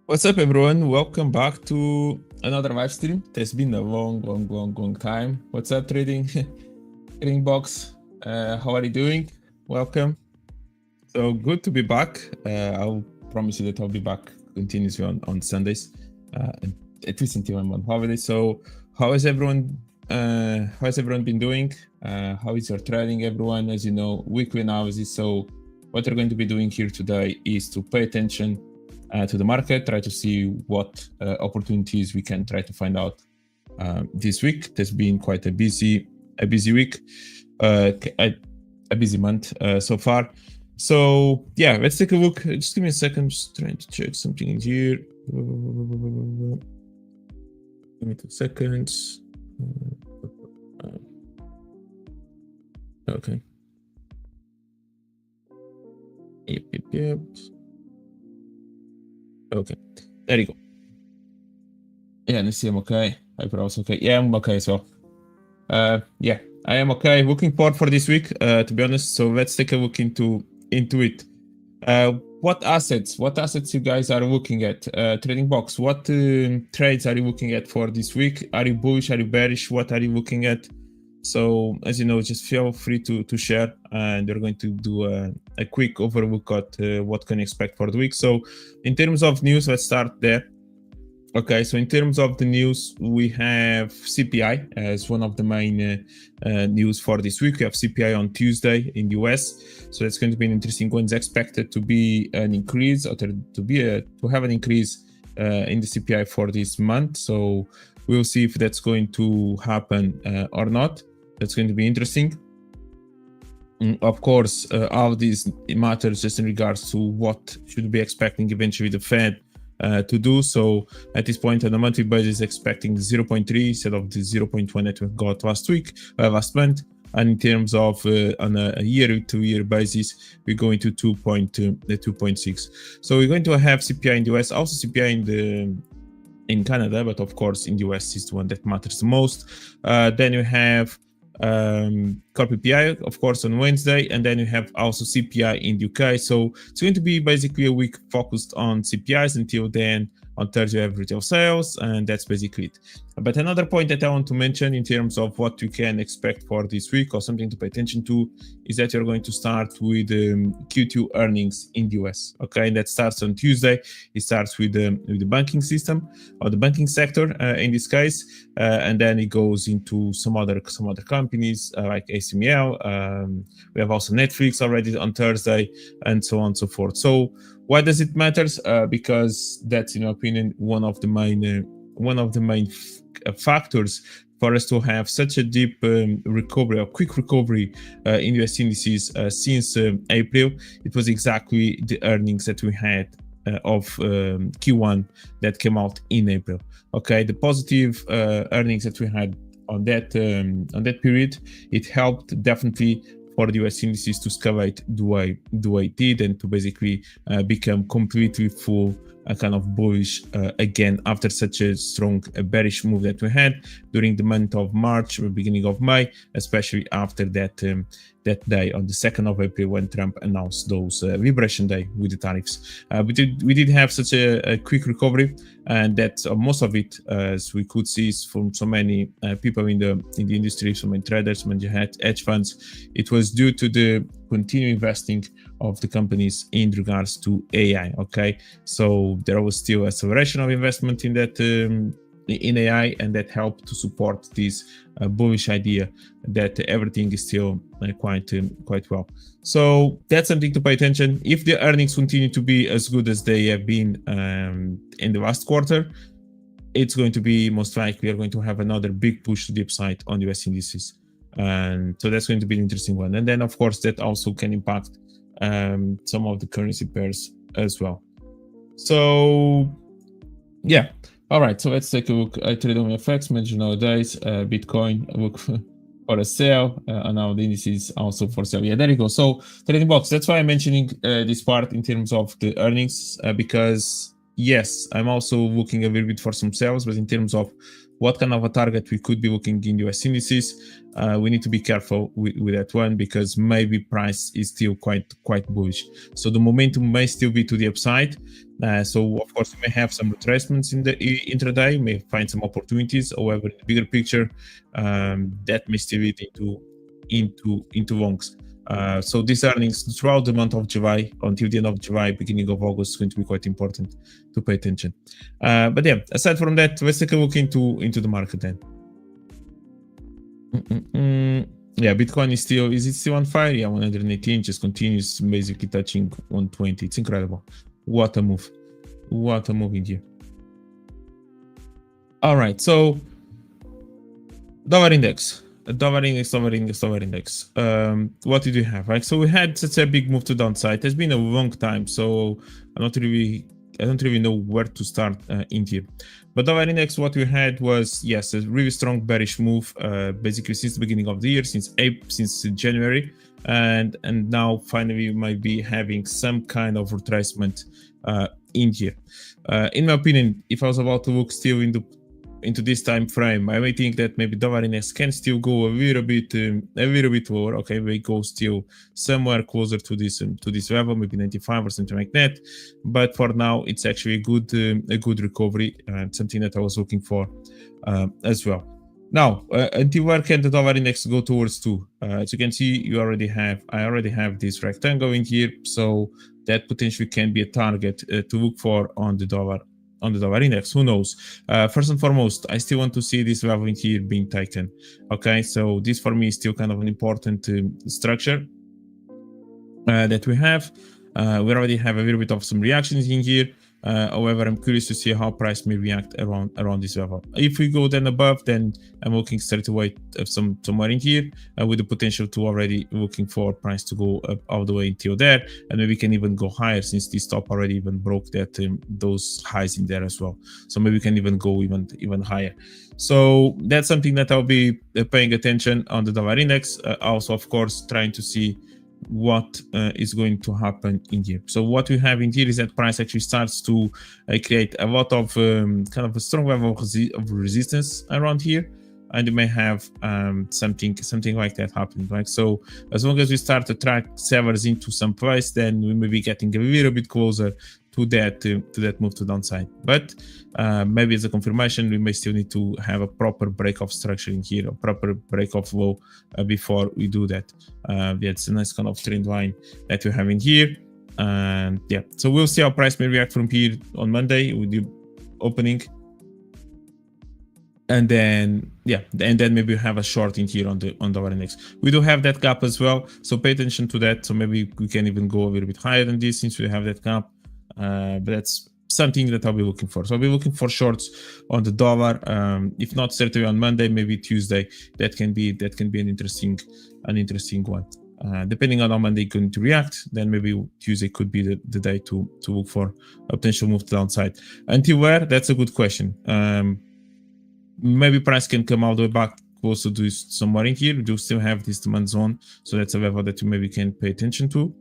What's up, everyone? Welcome back to another live stream. It has been a long time. What's up, trading box? How are you doing? Welcome. So good to be back. I'll promise you that I'll be back continuously on Sundays, at least until I'm on holiday. So how has everyone been doing? How is your trading, everyone? As you know, weekly analysis. So what we're going to be doing here today is to pay attention to the market, try to see what opportunities we can try to find out this week. It has been quite a busy week, a busy month so far. So yeah, let's take a look. Just give me a second. Just trying to check something in here. Give me 2 seconds. Okay. Yep. Okay, there you go. Yeah, let's see. I'm okay. Eyebrows okay. Yeah, I'm okay as well. Yeah, I am okay. Looking forward for this week, to be honest. So let's take a look into it. What assets you guys are looking at? Trading box. What trades are you looking at for this week? Are you bullish? Are you bearish? What are you looking at? So as you know, just feel free to share, and we're going to do a quick overlook at what can you expect for the week. So in terms of news, let's start there. Okay, so in terms of the news, we have CPI as one of the main news for this week. We have CPI on Tuesday in the US, so it's going to be an interesting one. It's expected to be an increase, or to have an increase in the CPI for this month. So we'll see if that's going to happen or not. That's going to be interesting. Of course, all this matters just in regards to what should be expecting eventually the Fed to do. So at this point on a monthly basis, expecting 0.3 instead of the 0.1 that we got last month. And in terms of on a year-to-year basis, we're going to 2.6. So we're going to have CPI in the US, also CPI in Canada, but of course in the US is the one that matters the most. Then you have core PPI, of course, on Wednesday, and then you have also CPI in the UK. So it's going to be basically a week focused on CPIs. Until then, on Thursday, you have retail sales, and that's basically it. But another point that I want to mention in terms of what you can expect for this week, or something to pay attention to, is that you're going to start with Q2 earnings in the US. Okay, and that starts on Tuesday. It starts with the banking system, or the banking sector in this case, and then it goes into some other companies like ASML. We have also Netflix already on Thursday, and so on and so forth. So why does it matter? Because that's, in my opinion, one of the main factors for us to have such a deep recovery, or quick recovery in US indices since April. It was exactly the earnings that we had of Q1 that came out in April. Okay, the positive earnings that we had on that period, it helped definitely for the US indices to escalate the way it did, and to basically become completely full kind of bullish again after such a strong bearish move that we had during the month of March or beginning of May, especially after that day on the 2nd of April when Trump announced those Liberation Day with the tariffs. We did have such a quick recovery, and that most of it, as we could see, is from so many people in the industry, so many traders, so many hedge funds. It was due to the continued investing of the companies in regards to AI. Okay, so there was still acceleration of investment in that in AI, and that helped to support this bullish idea that everything is still quite well. So that's something to pay attention. If the earnings continue to be as good as they have been in the last quarter, it's going to be most likely we are going to have another big push to the upside on US indices. And so that's going to be an interesting one. And then, of course, that also can impact some of the currency pairs as well. So, yeah. All right. So let's take a look. I trade on FX, mentioned nowadays, Bitcoin, look for a sale, and now the indices also for sale. Yeah, there you go. So trading box, that's why I'm mentioning this part in terms of the earnings, because yes, I'm also looking a little bit for some sales, but in terms of what kind of a target we could be looking in US indices. We need to be careful with that one because maybe price is still quite bullish. So the momentum may still be to the upside. So of course, we may have some retracements in the intraday, may find some opportunities. However, in the bigger picture, that may still lead into longs. So these earnings throughout the month of July until the end of July, beginning of August, is going to be quite important to pay attention. But yeah, aside from that, let's take a look into the market then. Yeah, Bitcoin is it still on fire? Yeah, 118 just continues basically touching 120. It's incredible. What a move. What a move in here. All right, so dollar index. Dollar index. What did we have? Right, so we had such a big move to downside. It's been a long time, so I don't really know where to start in here. But dollar index, what we had was, yes, a really strong bearish move, basically since the beginning of the year, since January, and now finally we might be having some kind of retracement in here. In my opinion, if I was about to look still into this time frame, I may think that maybe dollar index can still go a little bit lower. Okay, we go still somewhere closer to this level, maybe 95 or something like that. But for now, it's actually a good recovery and something that I was looking for as well. Now, until where can the dollar index go towards to? As you can see, I already have this rectangle in here, so that potentially can be a target to look for on the dollar index. Who knows? First and foremost, I still want to see this level in here being taken. Okay, so this for me is still kind of an important structure that we have. We already have a little bit of some reactions in here. However, I'm curious to see how price may react around this level. If we go then above, then I'm looking straight away somewhere in here with the potential to already looking for price to go up all the way until there, and maybe we can even go higher since this top already even broke that those highs in there as well. So maybe we can even go even higher. So that's something that I'll be paying attention on the dollar index. Also, of course, trying to see what is going to happen in here. So what we have in here is that price actually starts to create a lot of kind of a strong level of resistance around here, and you may have something like that happening, right? So as long as we start to track sellers into some place, then we may be getting a little bit closer to that move to downside. But maybe as a confirmation, we may still need to have a proper break of structure in here, a proper break of low before we do that. It's a nice kind of trend line that we have in here. And yeah, so we'll see how price may react from here on Monday with the opening. And then maybe we have a short in here on the dollar index. We do have that gap as well, so pay attention to that. So maybe we can even go a little bit higher than this since we have that gap. But that's something that I'll be looking for. So I'll be looking for shorts on the dollar. If not certainly on Monday, maybe Tuesday. That can be an interesting one. Depending on how Monday is going to react, then maybe Tuesday could be the day to look for a potential move to downside. Until where? That's a good question. Maybe price can come all the way back closer to somewhere in here. We do still have this demand zone, so that's a level that you maybe can pay attention to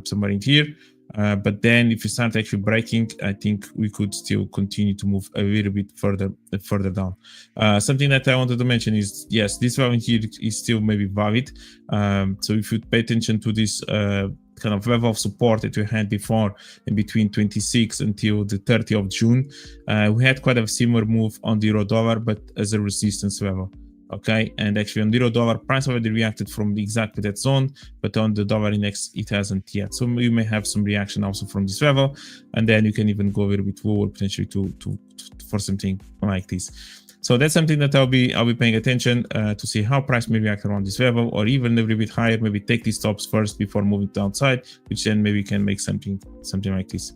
somewhere in here. But then if you start actually breaking, I think we could still continue to move a little bit further down. Something that I wanted to mention is, yes, this level here is still maybe valid. So if you pay attention to this kind of level of support that we had before in between 26 until the 30th of June, we had quite a similar move on the euro dollar, but as a resistance level. Okay, and actually on the euro dollar, price already reacted from exactly that zone, but on the dollar index it hasn't yet. So you may have some reaction also from this level, and then you can even go a little bit lower potentially for something like this. So that's something that I'll be paying attention to see how price may react around this level, or even a little bit higher. Maybe take these stops first before moving downside, which then maybe can make something like this.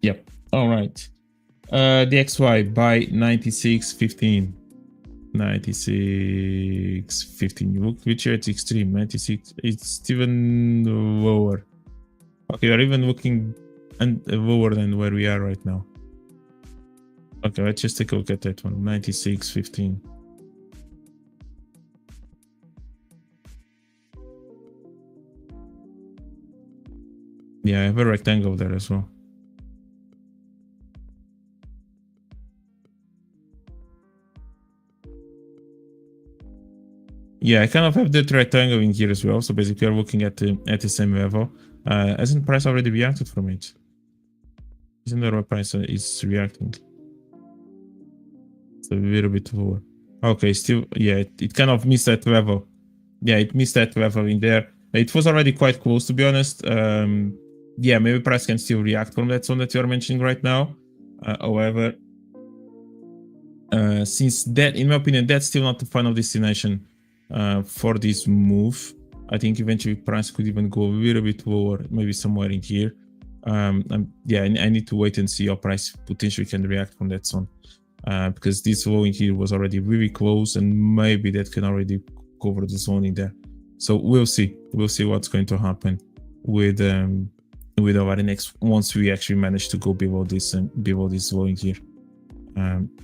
Yep. All right. The XY by 96.15. 96.15. Look which it's extreme. 96. It's even lower. Okay, we're even looking lower than where we are right now. Okay, let's just take a look at that one. 96.15. Yeah, I have a rectangle there as well. Yeah, I kind of have the triangle in here as well. So basically, we're looking at the same level. Hasn't price already reacted from it? Isn't that what price is reacting? It's a little bit lower. Okay, still, yeah, it kind of missed that level. Yeah, it missed that level in there. It was already quite close, to be honest. Yeah, maybe price can still react from that zone that you're mentioning right now. However, since that, in my opinion, that's still not the final destination for this move. I think eventually price could even go a little bit lower, maybe somewhere in here. Yeah, I need to wait and see how price potentially can react from that zone. Because this low in here was already really close, and maybe that can already cover the zone in there. So we'll see. We'll see what's going to happen with our next once we actually manage to go below this low in here.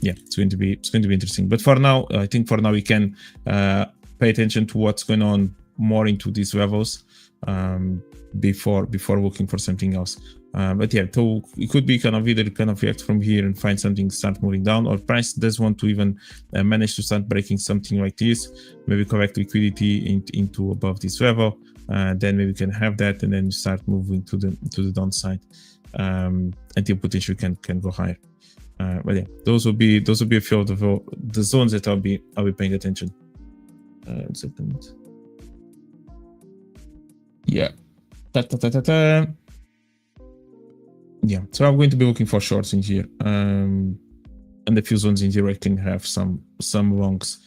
Yeah, it's going to be interesting. But for now, I think for now we can pay attention to what's going on more into these levels before looking for something else. But yeah, so it could be kind of either kind of react from here and find something, start moving down, or price does want to even manage to start breaking something like this, maybe correct liquidity into above this level. Then maybe we can have that and then start moving to the downside until potentially can go higher. But yeah, those will be a few of the zones that I'll be paying attention. Second. Yeah. Yeah, so I'm going to be looking for shorts in here, and a few zones in here I can have some longs.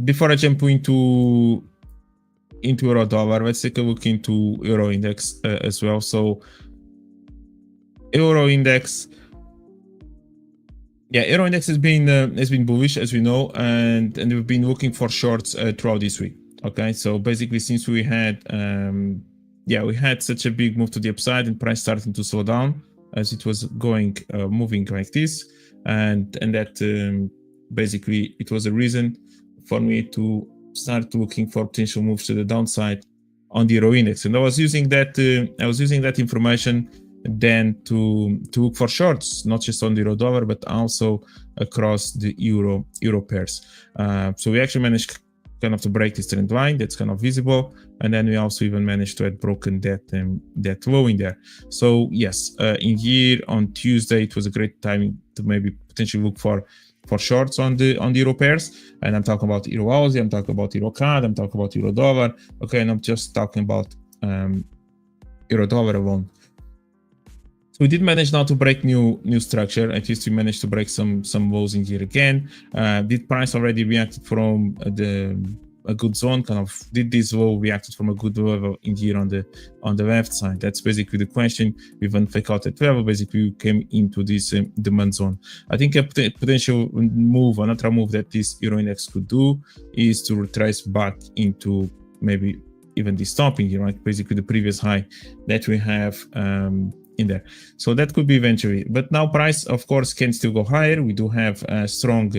Before I jump into euro dollar, let's take a look into euro index as well. So euro index, yeah, euro index has been bullish, as we know, and we've been looking for shorts throughout this week. Okay, so basically since we had we had such a big move to the upside and price starting to slow down as it was moving like this, and that basically it was a reason for me to start looking for potential moves to the downside on the euro index. And I was using that information then to look for shorts, not just on the euro dollar but also across the euro pairs. So we actually managed kind of to break this trend line that's kind of visible, and then we also even managed to have broken that low in there. So yes, in here on Tuesday it was a great time to maybe potentially look for shorts on the euro pairs, and I'm talking about euro Aussie, I'm talking about euro CAD, I'm talking about euro dollar, okay, and I'm just talking about euro dollar alone. We did manage now to break new structure. At least we managed to break some lows in here again. Did price already reacted from a good zone? Kind of did this low reacted from a good level in here on the left side? That's basically the question. We even fake out that level. Basically, we came into this demand zone. I think a potential move, another move that this euro index could do is to retrace back into maybe even this top in here, right? Basically, the previous high that we have in there. So that could be eventually, but now price of course can still go higher. We do have a strong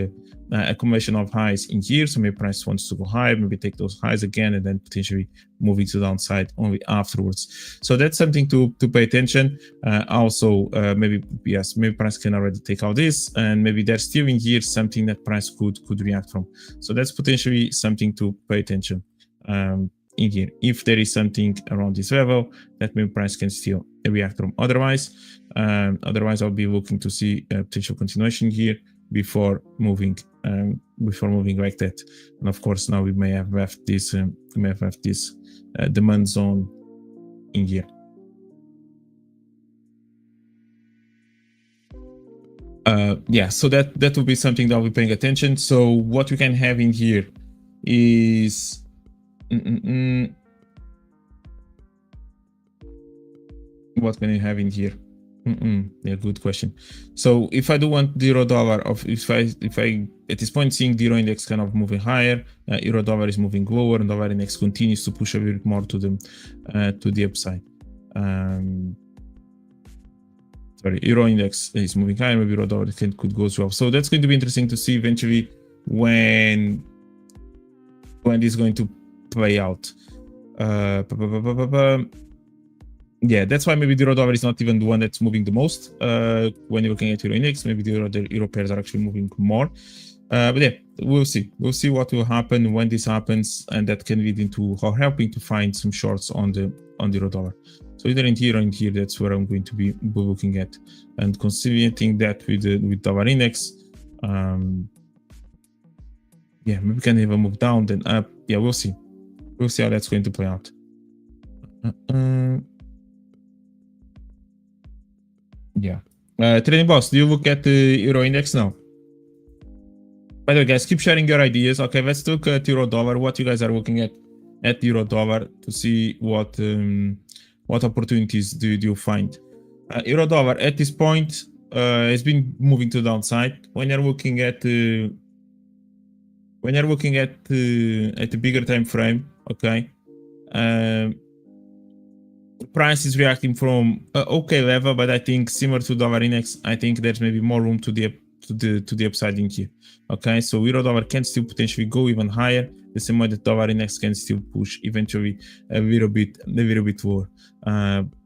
accumulation of highs in here, so maybe price wants to go higher, maybe take those highs again and then potentially moving to the downside only afterwards. So that's something to pay attention. Also maybe price can already take out this, and maybe there's still in here something that price could react from. So that's potentially something to pay attention in here. If there is something around this level, that maybe price can still react from. Otherwise I'll be looking to see a potential continuation here before moving like that. And of course now we may have left this demand zone in here. Yeah, so that will be something that I'll be paying attention. So what we can have in here is what can I have in here? Yeah, good question. So if I do want the euro dollar, if I at this point seeing the euro index kind of moving higher, euro dollar is moving lower, and dollar index continues to push a bit more to the upside. Sorry, euro index is moving higher, maybe euro dollar could go as well. So that's going to be interesting to see eventually when this is going to play out. Yeah, that's why maybe the euro dollar is not even the one that's moving the most when you're looking at euro index. Maybe the euro pairs are actually moving more. But yeah, we'll see. We'll see what will happen when this happens, and that can lead into or helping to find some shorts on the euro dollar. So either in here or in here, that's where I'm going to be looking at, and considering that with dollar index. Yeah, maybe we can even move down, then up. Yeah, we'll see. We'll see how that's going to play out. Yeah. Trading Boss, do you look at the Euro Index now? By the way, guys, keep sharing your ideas. Okay, let's look at Euro Dollar. What you guys are looking at Euro Dollar to see what opportunities do you find. Euro Dollar at this point has been moving to the downside. When you're looking at the bigger time frame, okay, price is reacting from okay level, but I think similar to dollar index, I think there's maybe more room to the upside in here. Okay, so euro dollar can still potentially go even higher, the same way that dollar index can still push eventually a little bit lower.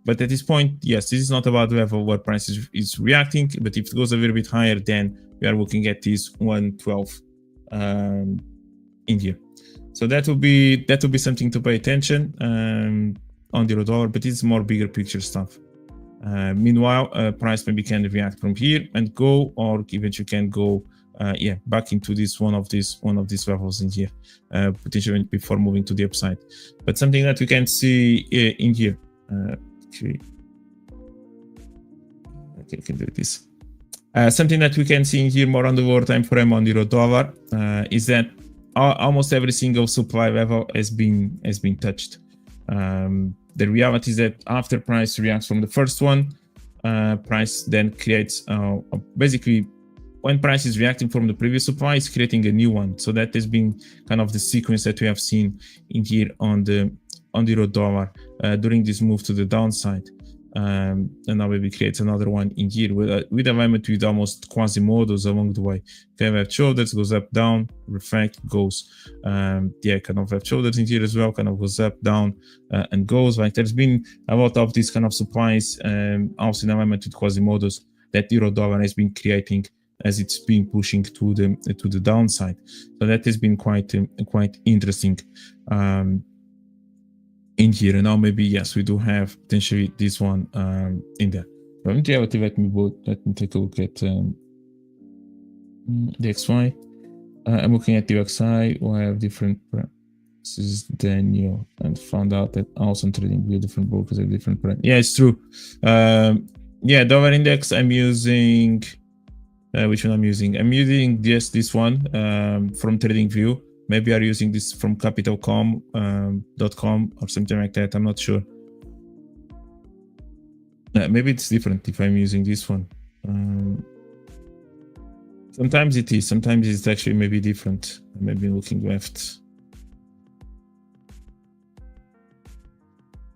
But at this point, yes, this is not about the level where price is reacting, but if it goes a little bit higher, then we are looking at this 112 in here. So that will be something to pay attention on the euro dollar, but it's more bigger picture stuff. Meanwhile, price maybe can react from here and go, or eventually can go back into this one of these levels in here, potentially before moving to the upside. But something that we can see in here, okay, I can do this. Something that we can see in here more on the lower time frame on the euro dollar is that almost every single supply level has been touched. The reality is that after price reacts from the first one, price then creates basically when price is reacting from the previous supply, it's creating a new one. So that has been kind of the sequence that we have seen in here on the euro dollar during this move to the downside. And now maybe creates another one in here with alignment with almost quasi-models along the way. Okay, left shoulders goes up, down, reflect, goes. Kind of left shoulders in here as well, kind of goes up, down, and goes. Like there's been a lot of these kind of supplies, also in alignment with quasi-models that euro dollar has been creating as it's been pushing to the downside. So that has been quite interesting. In here, and now maybe yes, we do have potentially this one in there. Let me take a look at the XY. I'm looking at the XI. We have different. This is Daniel, and found out that also trading with different brokers have different. Yeah, it's true. Dollar index. I'm using. Which one I'm using? I'm using just this one from TradingView. Maybe are using this from capitalcom.com or something like that. I'm not sure. Maybe it's different if I'm using this one. Sometimes it is. Sometimes it's actually maybe different. Maybe looking left.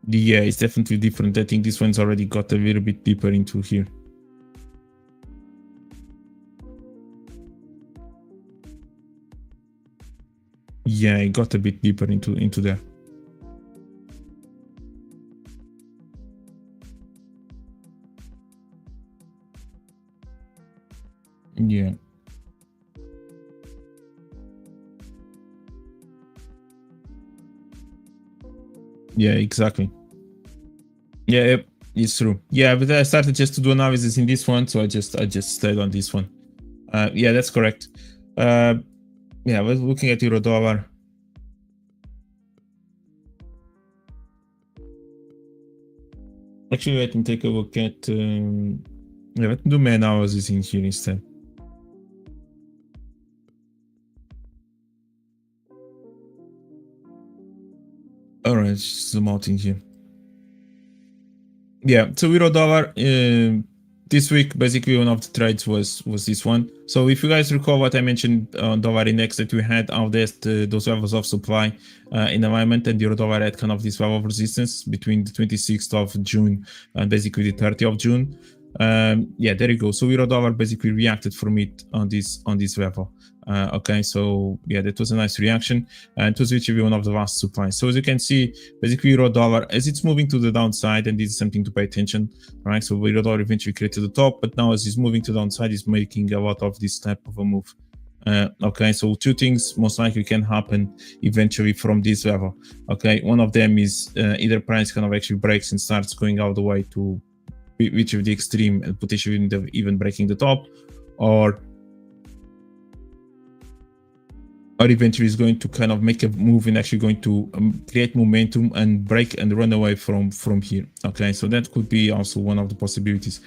Yeah, it's definitely different. I think this one's already got a little bit deeper into here. Yeah, it got a bit deeper into there. Yeah. Yeah, exactly. Yeah, it's true. Yeah, but I started just to do analysis in this one, so I just stayed on this one. Yeah, that's correct. Yeah, we're looking at euro dollar. Actually, let me take a look at. Let me do my analysis in here instead. All right, zoom out in here. Yeah, so euro dollar. This week, basically, one of the trades was this one. So if you guys recall what I mentioned on dollar index, that we had out there those levels of supply in alignment, and the euro dollar had kind of this level of resistance between the 26th of June and basically the 30th of June. Yeah, there you go. So euro dollar basically reacted from it on this level. Okay, so yeah, that was a nice reaction, and it was literally one of the last supplies. So as you can see, basically euro dollar, as it's moving to the downside, and this is something to pay attention, right? So euro dollar eventually created the top, but now as it's moving to the downside, it's making a lot of this type of a move. Okay, so two things most likely can happen eventually from this level. Okay, one of them is either price kind of actually breaks and starts going all the way to which of the extreme and potentially even breaking the top, or eventually is going to kind of make a move and actually going to create momentum and break and run away from here. Okay, so that could be also one of the possibilities.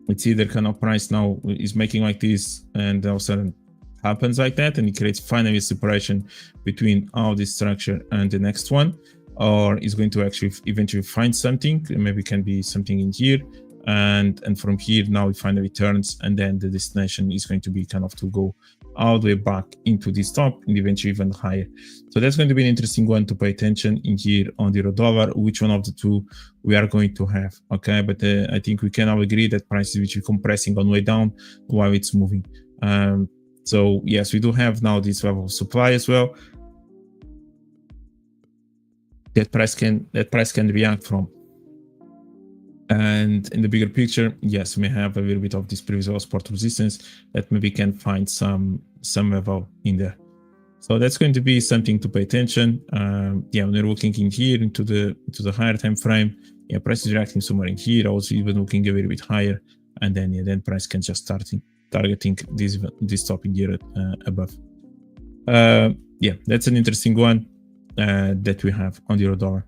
It's either kind of price now is making like this and all of a sudden happens like that and it creates finally a separation between all this structure and the next one, or is going to actually eventually find something, maybe can be something in here, and from here now it finally turns, and then the destination is going to be kind of to go all the way back into this top and eventually even higher. So that's going to be an interesting one to pay attention in here on the euro dollar, which one of the two we are going to have. Okay, but I think we can all agree that price is actually compressing on way down while it's moving. So yes, we do have now this level of supply as well that price can react from. And in the bigger picture, yes, we may have a little bit of this previous support resistance that maybe can find some level in there. So that's going to be something to pay attention. Yeah, when we're looking in here into the higher time frame, yeah, price is reacting somewhere in here, also even looking a little bit higher, and then yeah, then price can just start targeting this top in here above. Yeah, that's an interesting one that we have on the euro dollar.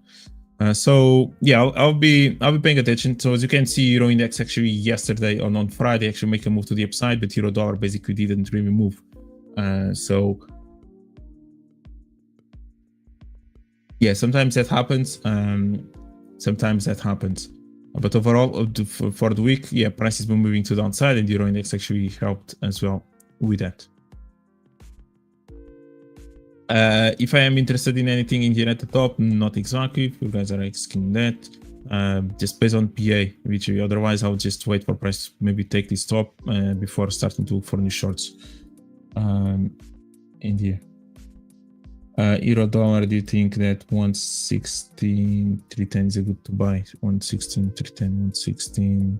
So yeah, I'll be paying attention. So as you can see, euro index actually yesterday on Friday actually make a move to the upside, but euro dollar basically didn't really move. So yeah, sometimes that happens. But overall, for the week, yeah, prices were moving to the downside, and the euro index actually helped as well with that. If I am interested in anything in here at the top, not exactly. If you guys are asking that, just based on PA, which otherwise I'll just wait for price to maybe take this top before starting to look for new shorts in here. Euro dollar, do you think that 116.310 is a good to buy? 116.310, 116.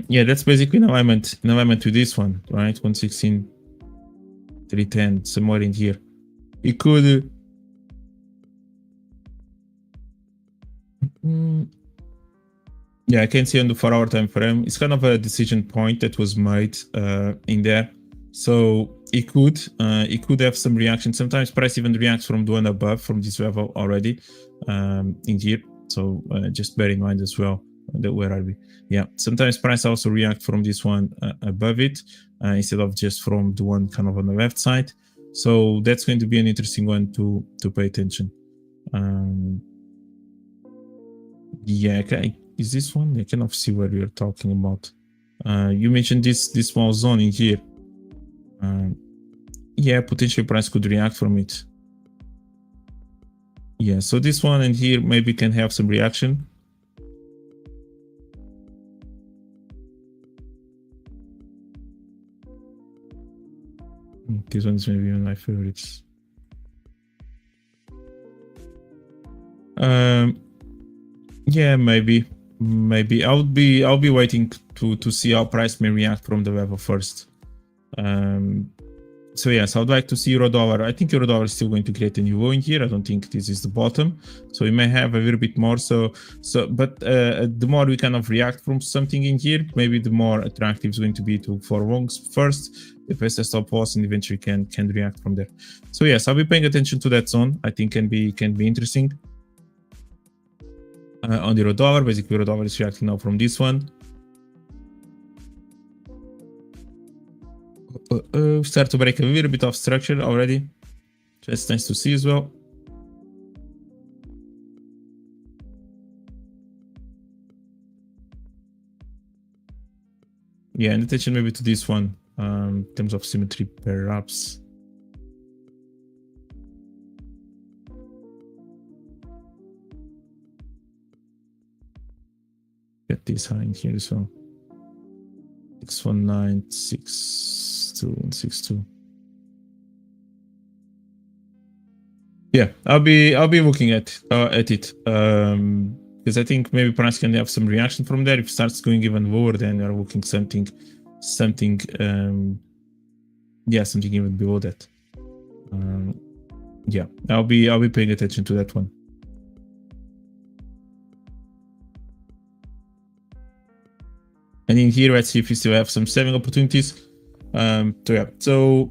Yeah, that's basically in alignment to this one, right? 116.310, somewhere in here. It could. Yeah, I can see on the 4-hour time frame. It's kind of a decision point that was made in there. So it could have some reaction. Sometimes price even reacts from the one above, from this level already in here. So just bear in mind as well that where are we? Yeah, sometimes price also react from this one above it instead of just from the one kind of on the left side. So that's going to be an interesting one to pay attention. Yeah, okay. Is this one? I cannot see what you're talking about. You mentioned this small zone in here. Yeah, potentially price could react from it. Yeah, so this one in here maybe can have some reaction. This one's maybe one of my favorites. Yeah, maybe I'll be waiting to see how price may react from the level first. So yes, I'd like to see euro dollar. I think euro dollar is still going to create a new low in here. I don't think this is the bottom, so we may have a little bit more. But the more we kind of react from something in here, maybe the more attractive is going to be for longs first. The best stop loss and eventually can react from there. So yes, I'll be paying attention to that zone. I think can be interesting. On the euro dollar, basically euro dollar is reacting now from this one. Start to break a little bit of structure already. That's nice to see as well. Yeah, and attention maybe to this one in terms of symmetry, perhaps. Get this high in here as well. 619, 62, and 62. Yeah, I'll be looking at it. Because I think maybe price can have some reaction from there. If it starts going even lower, then you're looking something something even below that. Yeah, I'll be paying attention to that one. And in here, let's see if we still have some selling opportunities. So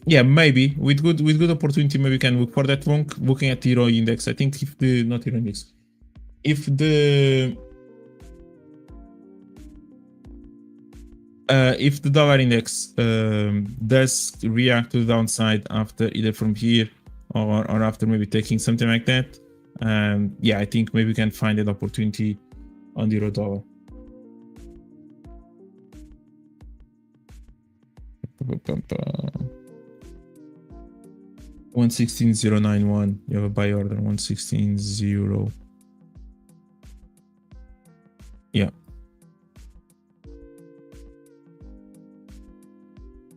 yeah, maybe with good opportunity, maybe we can look for that one. Looking at the Euro index, I think if the not Euro index, if the dollar index does react to the downside after either from here or after maybe taking something like that, yeah, I think maybe we can find an opportunity on the Euro dollar. $116.091. You have a buy order. 116.0. Yeah.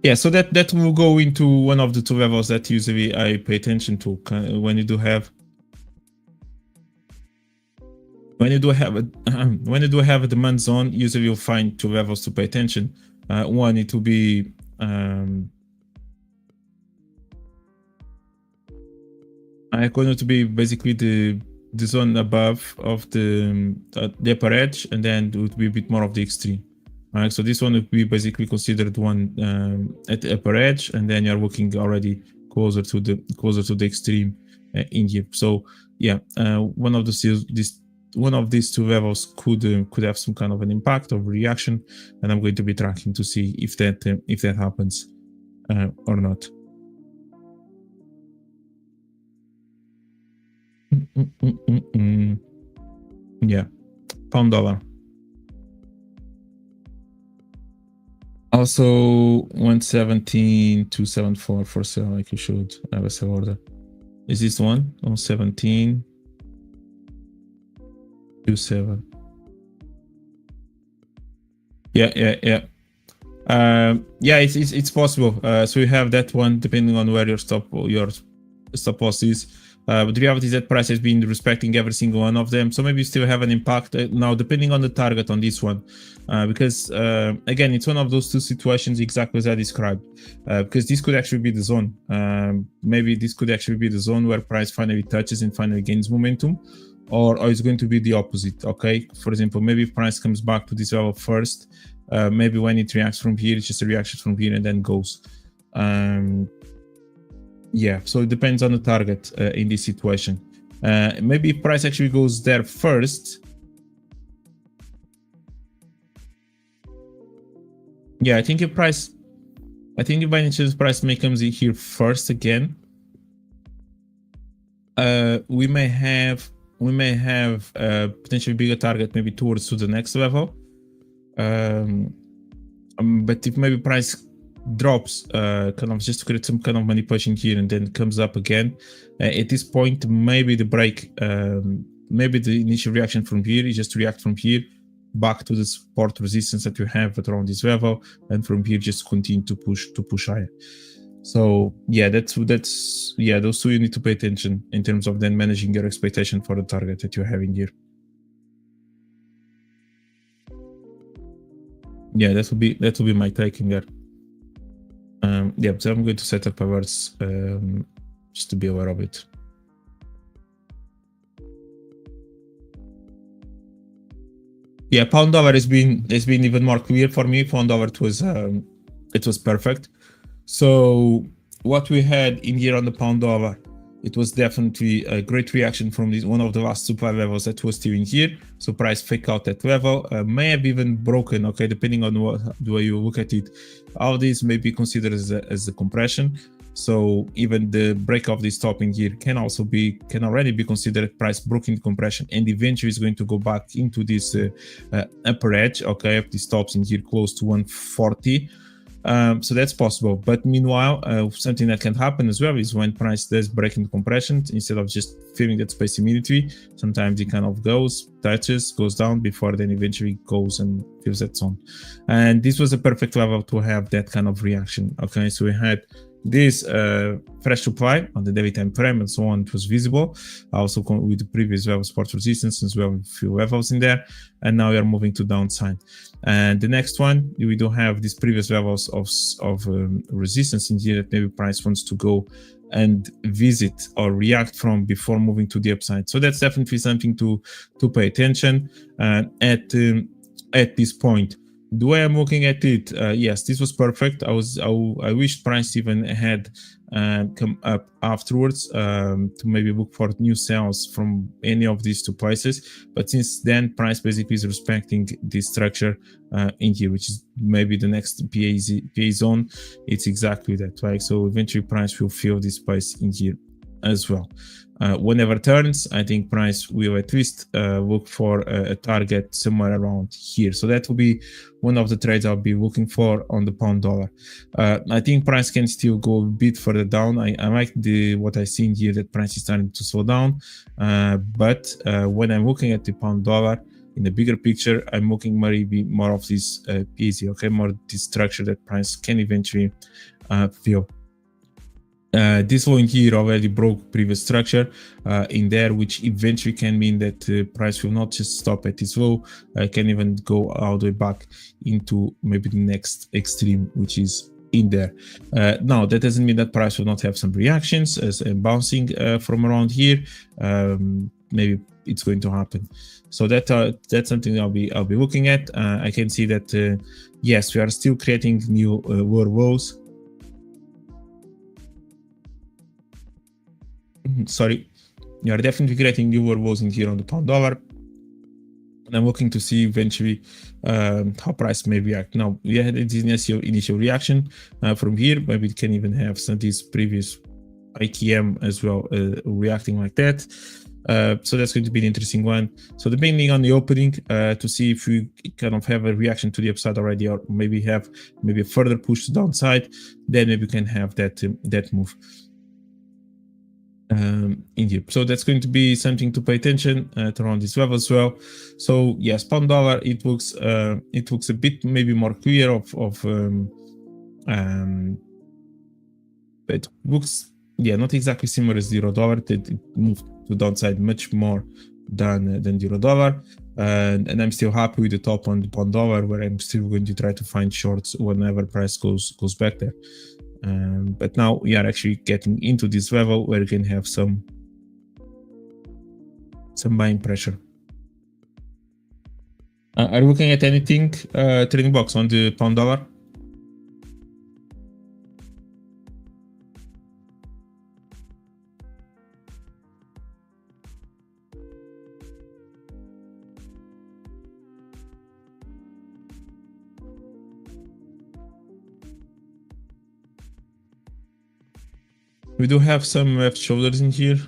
Yeah, so that will go into one of the two levels that usually I pay attention to when you do have a demand zone. Usually you'll find two levels to pay attention. One, it will be going to be basically the zone above of the upper edge, and then it would be a bit more of the extreme. All right, so this one would be basically considered one at the upper edge, and then you're looking already closer to the extreme in here. So yeah, one of these two levels could have some kind of an impact or reaction, and I'm going to be tracking to see if that happens or not. Yeah, pound dollar. Also 117.274 for sale, like you should have a sell order. Is this one on 17.27? Yeah. It's possible. So you have that one depending on where your stop loss is. But the reality is that price has been respecting every single one of them. So maybe you still have an impact now, depending on the target on this one. Because again, it's one of those two situations exactly as I described. Because this could actually be the zone. Maybe this could actually be the zone where price finally touches and finally gains momentum. Or it's going to be the opposite, okay? For example, maybe if price comes back to this level first, maybe when it reacts from here, it's just a reaction from here and then goes. Yeah, so it depends on the target in this situation. Maybe if price actually goes there first. Yeah, I think if by any chance price may comes in here first again, we may have a potentially bigger target maybe towards to the next level. But if maybe price drops kind of just to create some kind of manipulation here and then comes up again, at this point maybe the break, maybe the initial reaction from here is just to react from here back to the support resistance that you have at around this level, and from here just continue to push higher. So yeah, that's those two you need to pay attention in terms of then managing your expectation for the target that you're having here. Yeah, that will be my take in there. Yeah, so I'm going to set up alerts just to be aware of it. Yeah, pound dollar has been even more clear for me. Pound dollar it was perfect. So what we had in here on the pound dollar, it was definitely a great reaction from this one of the last supply levels that was still in here. So price fake out that level, may have even broken, okay, depending on the way you look at it. All these may be considered as a compression. So even the break of this top in here can already be considered price broken compression, and eventually is going to go back into this upper edge, okay, if this stops in here close to 140. So that's possible, but meanwhile, something that can happen as well is when price does break into compression, instead of just filling that space immediately, sometimes it kind of touches, goes down before then eventually goes and fills that zone. And this was a perfect level to have that kind of reaction. Okay, so we had this fresh supply on the daily time frame and so on, it was visible. Also with the previous level support resistance as well, a few levels in there, and now we are moving to downside. And the next one, we do have these previous levels of resistance in here that maybe price wants to go and visit or react from before moving to the upside. So that's definitely something to pay attention at this point. The way I'm looking at it, yes, this was perfect. I wished price even had come up afterwards to maybe look for new sales from any of these two places. But since then, price basically is respecting this structure in here, which is maybe the next PA zone. It's exactly that, right? So eventually, price will fill this place in here as well. Whenever turns, I think price will at least look for a target somewhere around here. So that will be one of the trades I'll be looking for on the pound dollar. I think price can still go a bit further down. I like what I see in here, that price is starting to slow down. But when I'm looking at the pound dollar in the bigger picture, I'm looking maybe more of this PZ, okay, more this structure that price can eventually fill. This one here already broke previous structure in there, which eventually can mean that price will not just stop at this low, can even go all the way back into maybe the next extreme, which is in there. Now, that doesn't mean that price will not have some reactions as bouncing from around here. Maybe it's going to happen. So that's something I'll be looking at. I can see that yes, we are still creating new lower lows. Sorry, you are definitely creating new lows in here on the pound dollar, and I'm looking to see eventually how price may react. Now we had this initial reaction from here, but we can even have some of these previous ITM as well reacting like that. So that's going to be an interesting one. So depending on the opening, to see if we kind of have a reaction to the upside already, or maybe have maybe a further push to downside, then maybe we can have that move in here. So that's going to be something to pay attention to around this level as well. So yes, pound dollar, it looks a bit maybe more clear it looks, yeah, not exactly similar as euro dollar. That it moved to downside much more than euro dollar, and I'm still happy with the top on the pound dollar, where I'm still going to try to find shorts whenever price goes back there. But now we are actually getting into this level where you can have some buying pressure. Are you looking at anything, trading box, on the pound dollar? We do have some left shoulders in here.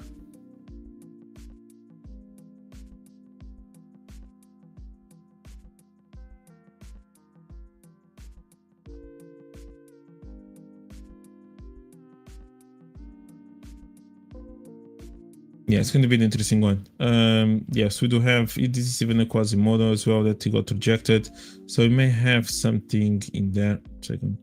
Yeah, it's going to be an interesting one. Yes, we do have, this is even a Quasimodo as well that he got rejected. So we may have something in there. Second.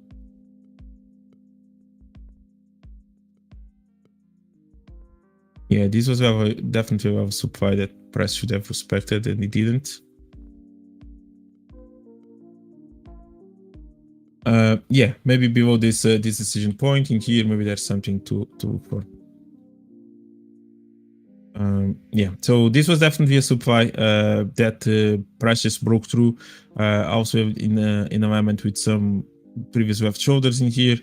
Yeah, this was definitely a supply that price should have respected, and it didn't. Yeah, maybe below this decision point in here, maybe there's something to look for. Yeah, so this was definitely a supply that price just broke through. Also in alignment with some previous left shoulders in here.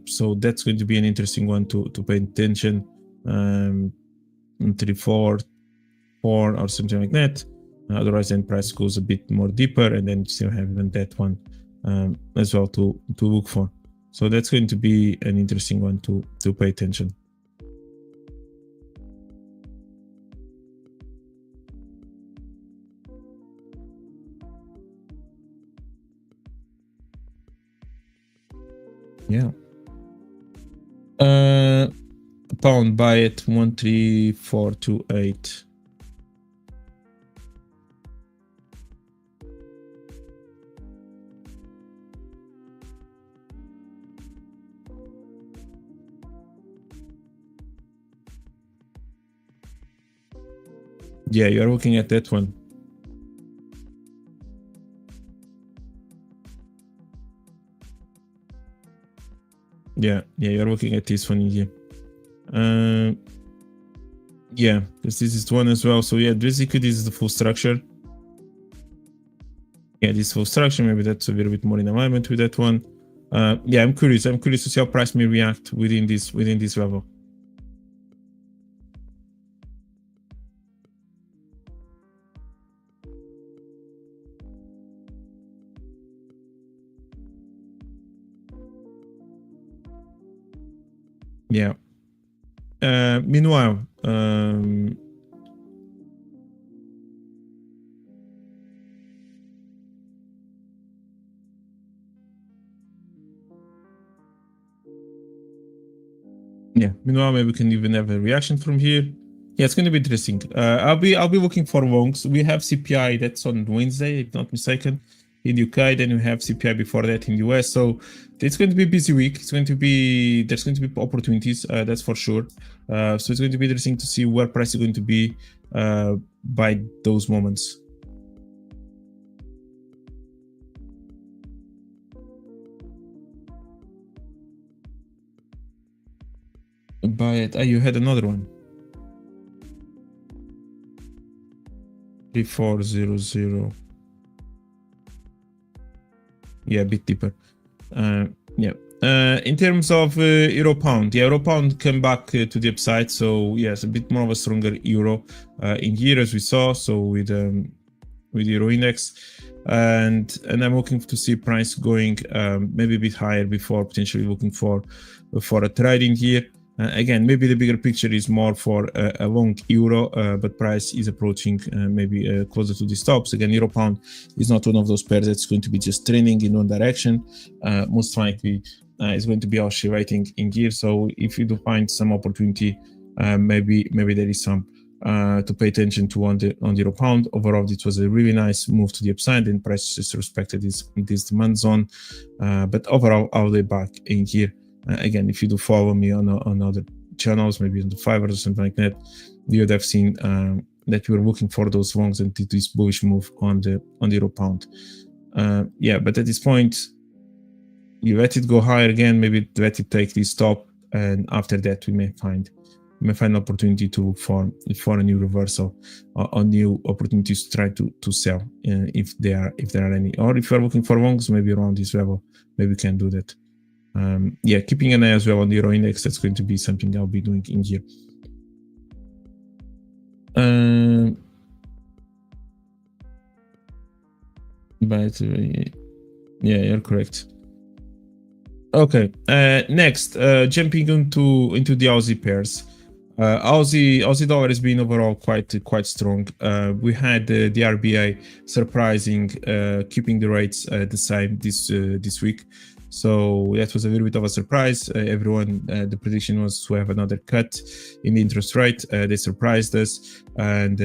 So that's going to be an interesting one to pay attention. 3, 4, 4 or something like that. Otherwise, then price goes a bit more deeper, and then still have even that one as well to look for. So that's going to be an interesting one to pay attention. Yeah. Pound buy at 13428. Yeah, you are looking at that one. Yeah, you're looking at this one here. Yeah, because this is the one as well. So yeah, basically this is the full structure. Yeah, this full structure, maybe that's a little bit more in alignment with that one. Yeah, I'm curious to see how price may react within this level. Yeah. Meanwhile, yeah, meanwhile, maybe we can even have a reaction from here. Yeah, it's going to be interesting. I'll be looking for longs. We have CPI that's on Wednesday, if not mistaken, in UK. Then we have CPI before that in US. So it's going to be a busy week. There's going to be opportunities. That's for sure. So it's going to be interesting to see where price is going to be by those moments. Buy it. You had another one. 3400. Yeah, a bit deeper. Yeah. In terms of euro pound, yeah, euro pound came back to the upside. So yes, a bit more of a stronger euro in here as we saw. So with euro index, and I'm looking to see price going maybe a bit higher before potentially looking for a trade in here. Again, maybe the bigger picture is more for a long euro, but price is approaching maybe closer to the stops. Again, euro pound is not one of those pairs that's going to be just trending in one direction. Most likely, it's going to be oscillating in here. So if you do find some opportunity, maybe there is some to pay attention to on the euro pound. Overall, it was a really nice move to the upside, and price just respected this demand zone. But overall, I'll be back in here. Again, if you do follow me on other channels, maybe on the Fiverr or something like that, you would have seen that we were looking for those longs and did this bullish move on the euro pound. Yeah, but at this point, you let it go higher again, maybe let it take this top, and after that we may find an opportunity to look for a new reversal or new opportunities to try to sell if there are any, or if you're looking for longs, maybe around this level, maybe we can do that. Yeah, keeping an eye as well on the euro index. That's going to be something I'll be doing in here. But yeah, you're correct. Okay, next, jumping into the Aussie pairs. Aussie dollar has been overall quite strong. We had the RBA surprising, keeping the rates the same this week. So that was a little bit of a surprise. Everyone, the prediction was to have another cut in the interest rate. They surprised us, and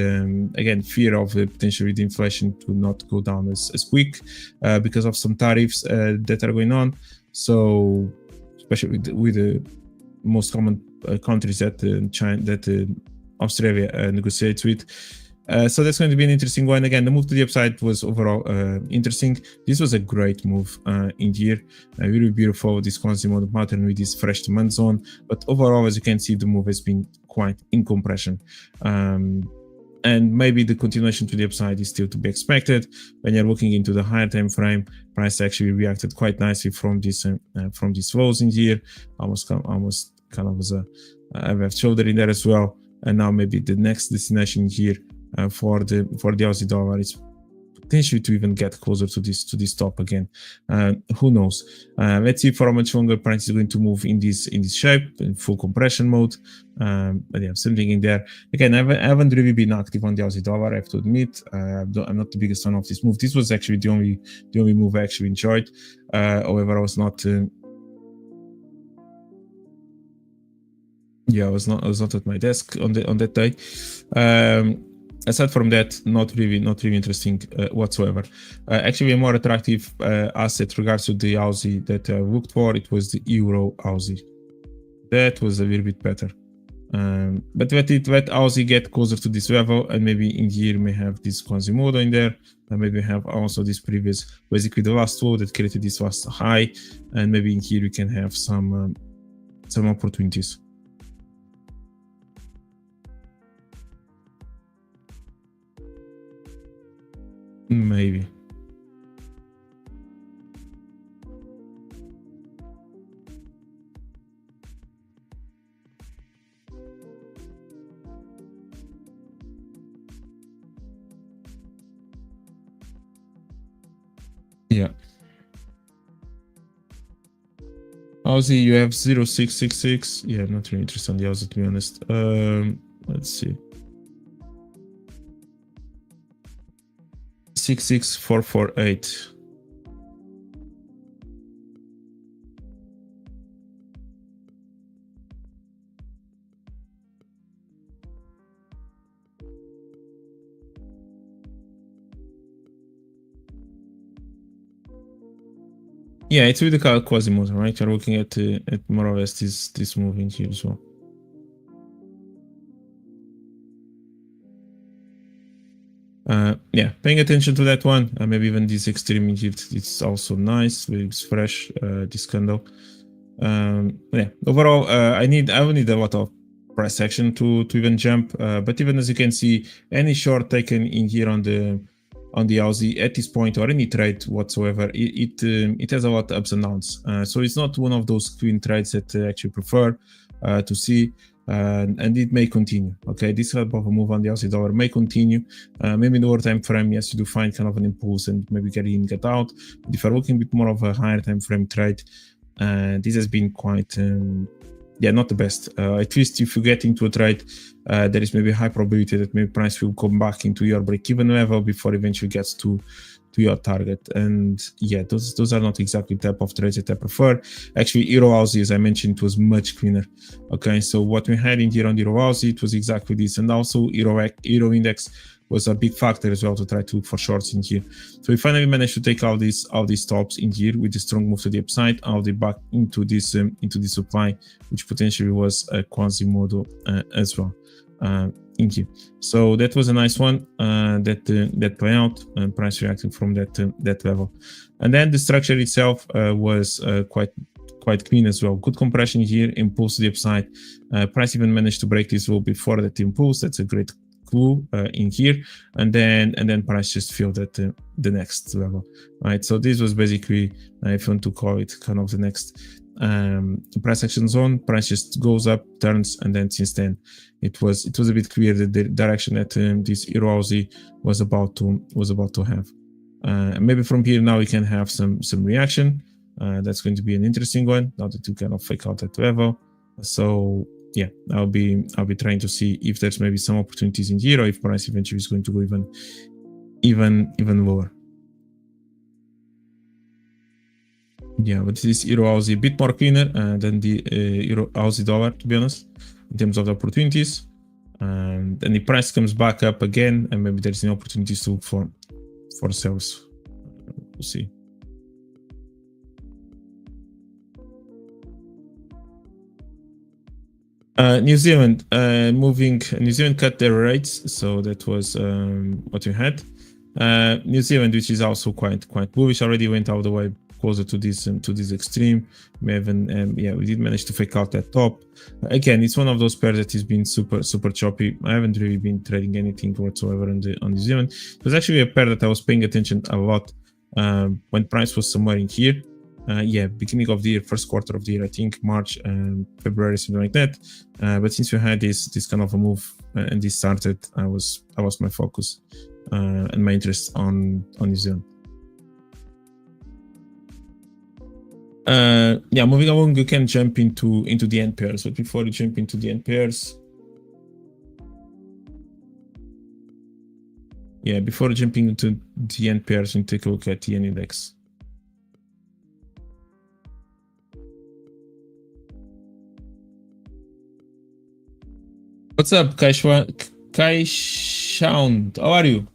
again, fear of potentially the inflation to not go down as quick because of some tariffs that are going on. So, especially with the most common countries that Australia negotiates with. So that's going to be an interesting one. Again, the move to the upside was overall interesting. This was a great move in here. Really beautiful, this quasi-model pattern with this fresh demand zone. But overall, as you can see, the move has been quite in compression. And maybe the continuation to the upside is still to be expected. When you're looking into the higher time frame, price actually reacted quite nicely from these lows in here. Almost kind of was a left shoulder in there as well. And now maybe the next destination here for the Aussie dollar is potentially to even get closer to this top again. Who knows? Let's see for how much longer price is going to move in this shape, in full compression mode. But yeah, something in there. Again, I haven't really been active on the Aussie dollar, I have to admit. I'm not the biggest fan of this move. This was actually the only move I actually enjoyed. However, I was not. Yeah, I was not at my desk on that day. Aside from that, not really interesting whatsoever. Actually, a more attractive asset regards to the Aussie that I looked for, it was the Euro Aussie. That was a little bit better. But let Aussie get closer to this level, and maybe in here may have this Quasimodo in there, and maybe have also this previous, basically the last low that created this last high, and maybe in here we can have some opportunities. Maybe. Yeah. Aussie, you have 0666. Yeah, not really interested on the Aussie, to be honest. Let's see. 66448. Yeah, it's with the Quasimodo, right? You're looking at more or less this move in here as well. Yeah, paying attention to that one. Maybe even this extreme Egypt, it's also nice. It's fresh, this candle. Yeah, overall, I will need a lot of price action to even jump. But even as you can see, any short taken in here on the Aussie at this point, or any trade whatsoever, it has a lot of ups and downs. So it's not one of those clean trades that I actually prefer to see. And it may continue. Okay, this type of a move on the Aussie dollar may continue. Maybe in the lower time frame, yes, you do find kind of an impulse and maybe get in, get out. But if you're looking a bit more of a higher time frame trade, this has been quite, not the best. At least if you get into a trade, there is maybe a high probability that maybe price will come back into your break-even level before eventually gets to your target. And yeah, those are not exactly the type of trades that I prefer. Actually, Euro Aussie, as I mentioned, was much cleaner. Okay, so what we had in here on the Euro Aussie, it was exactly this. And also Euro Index was a big factor as well to try to look for shorts in here. So we finally managed to take all these stops in here with a strong move to the upside, all the back into this supply, which potentially was a Quasimodo as well. In here. So that was a nice one, that play out, price reacting from that level. And then the structure itself was quite clean as well. Good compression here, impulse to the upside. Price even managed to break this low before that impulse. That's a great clue in here. And then price just filled at the next level. Right. So this was basically, if you want to call it, kind of the next price action zone. Price just goes up, turns, and then since then it was a bit clear that the direction that this Euro Aussie was about to have. Maybe from here now we can have some reaction. That's going to be an interesting one now that you kind of fake out that level. So yeah, I'll be trying to see if there's maybe some opportunities in here, or if price eventually is going to go even lower. Yeah, but this Euro Aussie a bit more cleaner than the Euro Aussie dollar, to be honest, in terms of the opportunities. And then the price comes back up again, and maybe there's an opportunity to look for sales. We'll see. New Zealand New Zealand cut their rates, so that was what we had. New Zealand, which is also quite bullish, already went all the way closer to this extreme. We did manage to fake out that top. Again, it's one of those pairs that has been super choppy. I haven't really been trading anything whatsoever on New Zealand. It was actually a pair that I was paying attention a lot when price was somewhere in here. Beginning of the year, first quarter of the year, I think March and February, something like that. But since we had this kind of a move and this started, I was my focus and my interest on New Zealand. Moving along, you can jump into the end pairs, but before you jump into the end pairs, before jumping into the end pairs, you take a look at the yen index. What's up, Kaishound? How are you?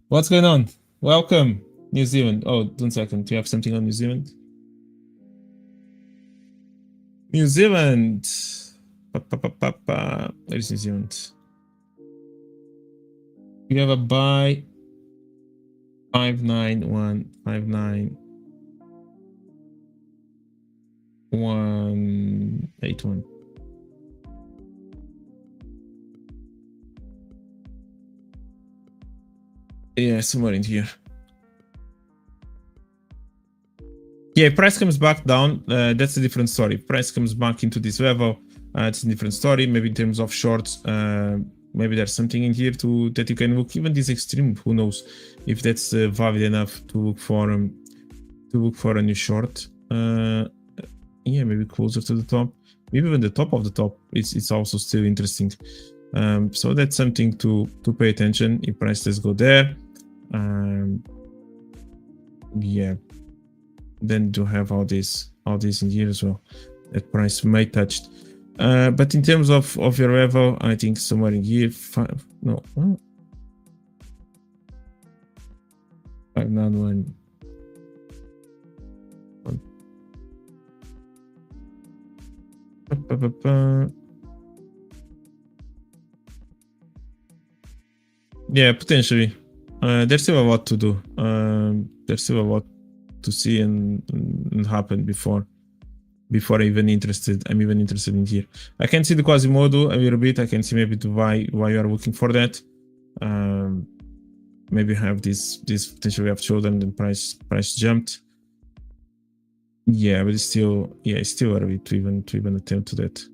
What's going on? Welcome, New Zealand. Oh, 1 second. Do you have something on New Zealand? New Zealand. Ladies and gentlemen, we have a buy 59159 181. Yeah, somewhere in here. Yeah, price comes back down. That's a different story. Price comes back into this level. It's a different story. Maybe in terms of shorts, maybe there's something in here that you can look. Even this extreme, who knows if that's valid enough to look for a new short. Yeah, maybe closer to the top. Maybe even the top of the top. It's also still interesting. So that's something to pay attention if price does go there. Yeah. Then to have all this in here as well that price may touch. But in terms of your level, I think somewhere in here 591. Yeah, potentially. There's still a lot to do. There's still a lot to see and happen before I'm even interested in here. I can see the Quasimodo a little bit. I can see maybe why you are looking for that. Maybe have this potentially have chosen and price jumped. Yeah, but it's still early to even attempt to that.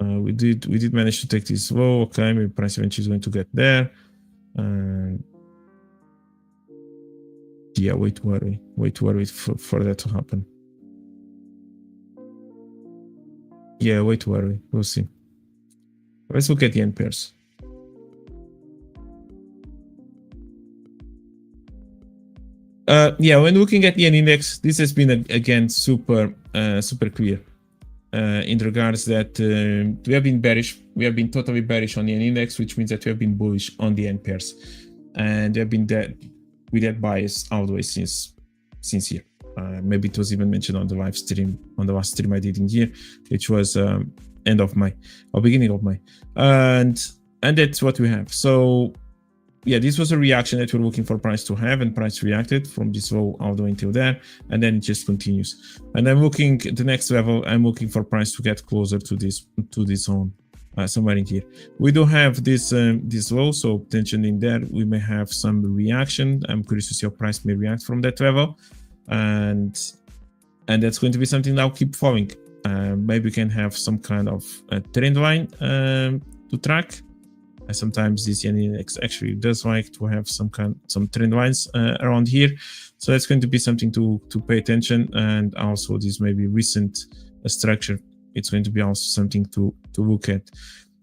We did manage to take this low. Okay, maybe price eventually is going to get there. Yeah, way too early for that to happen. Yeah, way too early. We'll see. Let's look at the N pairs. Yeah, when looking at the Yen index, this has been again super clear in regards that we have been bearish. We have been totally bearish on the Yen index, which means that we have been bullish on the N pairs, and we have been with that bias all the way since here. Maybe it was even mentioned on the live stream, on the last stream I did in here, which was end of May or beginning of May, and that's what we have. So yeah, this was a reaction that we're looking for price to have, and price reacted from this low all the way until there, and then it just continues. And I'm looking at the next level. I'm looking for price to get closer to this zone, somewhere in here. We do have this low, so potentially in there we may have some reaction. I'm curious to see how price may react from that level, and that's going to be something that I'll keep following. Maybe we can have some kind of trend line to track. Sometimes this Yen index actually does like to have some trend lines around here, so that's going to be something to pay attention. And also this maybe recent structure, it's going to be also something to look at,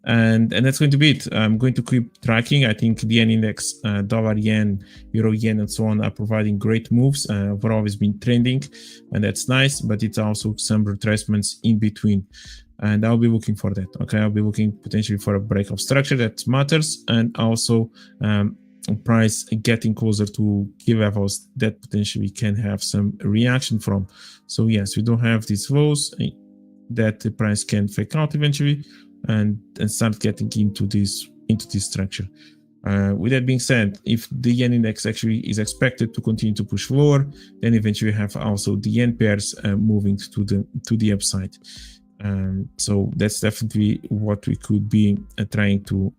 and that's going to be it. I'm going to keep tracking. I think the Yen index, dollar yen, euro yen, and so on are providing great moves. We've always been trending, and that's nice, but it's also some retracements in between. And I'll be looking for that. Okay, I'll be looking potentially for a break of structure that matters, and also price getting closer to key levels that potentially can have some reaction from. So yes, we don't have these lows that the price can fake out eventually and start getting into this structure. With that being said, if the Yen index actually is expected to continue to push lower, then eventually we have also the Yen pairs moving to the upside. So that's definitely what we could be trying to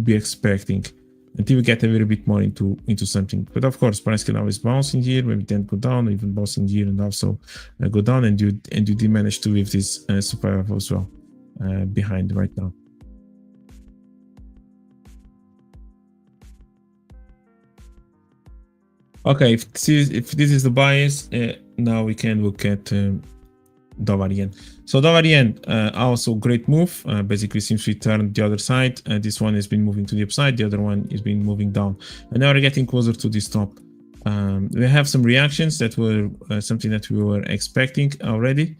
be expecting until we get a little bit more into something. But of course, price can always bounce in here, maybe then go down, or even bounce in here and also go down, and you did manage to leave this supply level as well behind right now. Okay, if this is the bias, now we can look at dollar yen. So dollar yen, also great move. Basically seems to turn the other side. This one has been moving to the upside, the other one is been moving down, and now we're getting closer to this top. We have some reactions that were something that we were expecting already,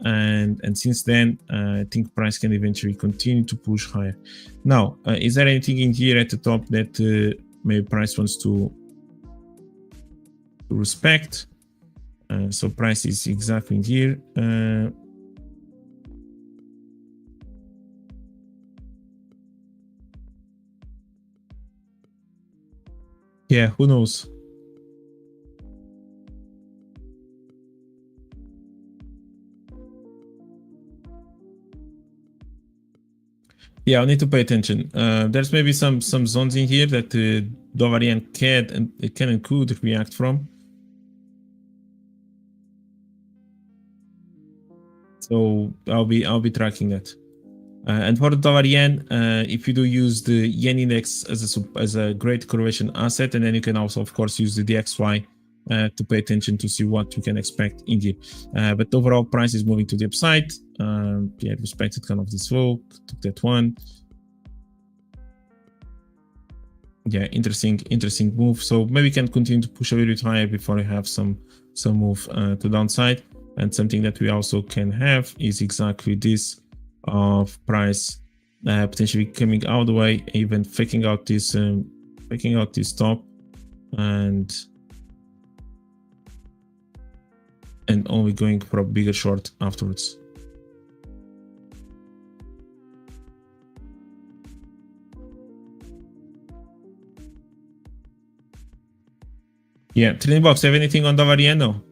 and since then I think price can eventually continue to push higher. Now, is there anything in here at the top that maybe price wants to respect? So price is exactly in here. Yeah, who knows? Yeah, I need to pay attention. There's maybe some zones in here that Dovarian can and could react from. So I'll be tracking that. And for the dollar yen, if you do use the yen index as a great correlation asset, and then you can also, of course, use the DXY to pay attention to see what you can expect in here. But overall, price is moving to the upside. Yeah, respected kind of this low, took that one. Yeah, interesting move. So maybe we can continue to push a little bit higher before we have some move to downside. And something that we also can have is exactly this of price potentially coming out of the way, even faking out this top and only going for a bigger short afterwards. Yeah, Trading Box, have anything on Dollar Yen? No.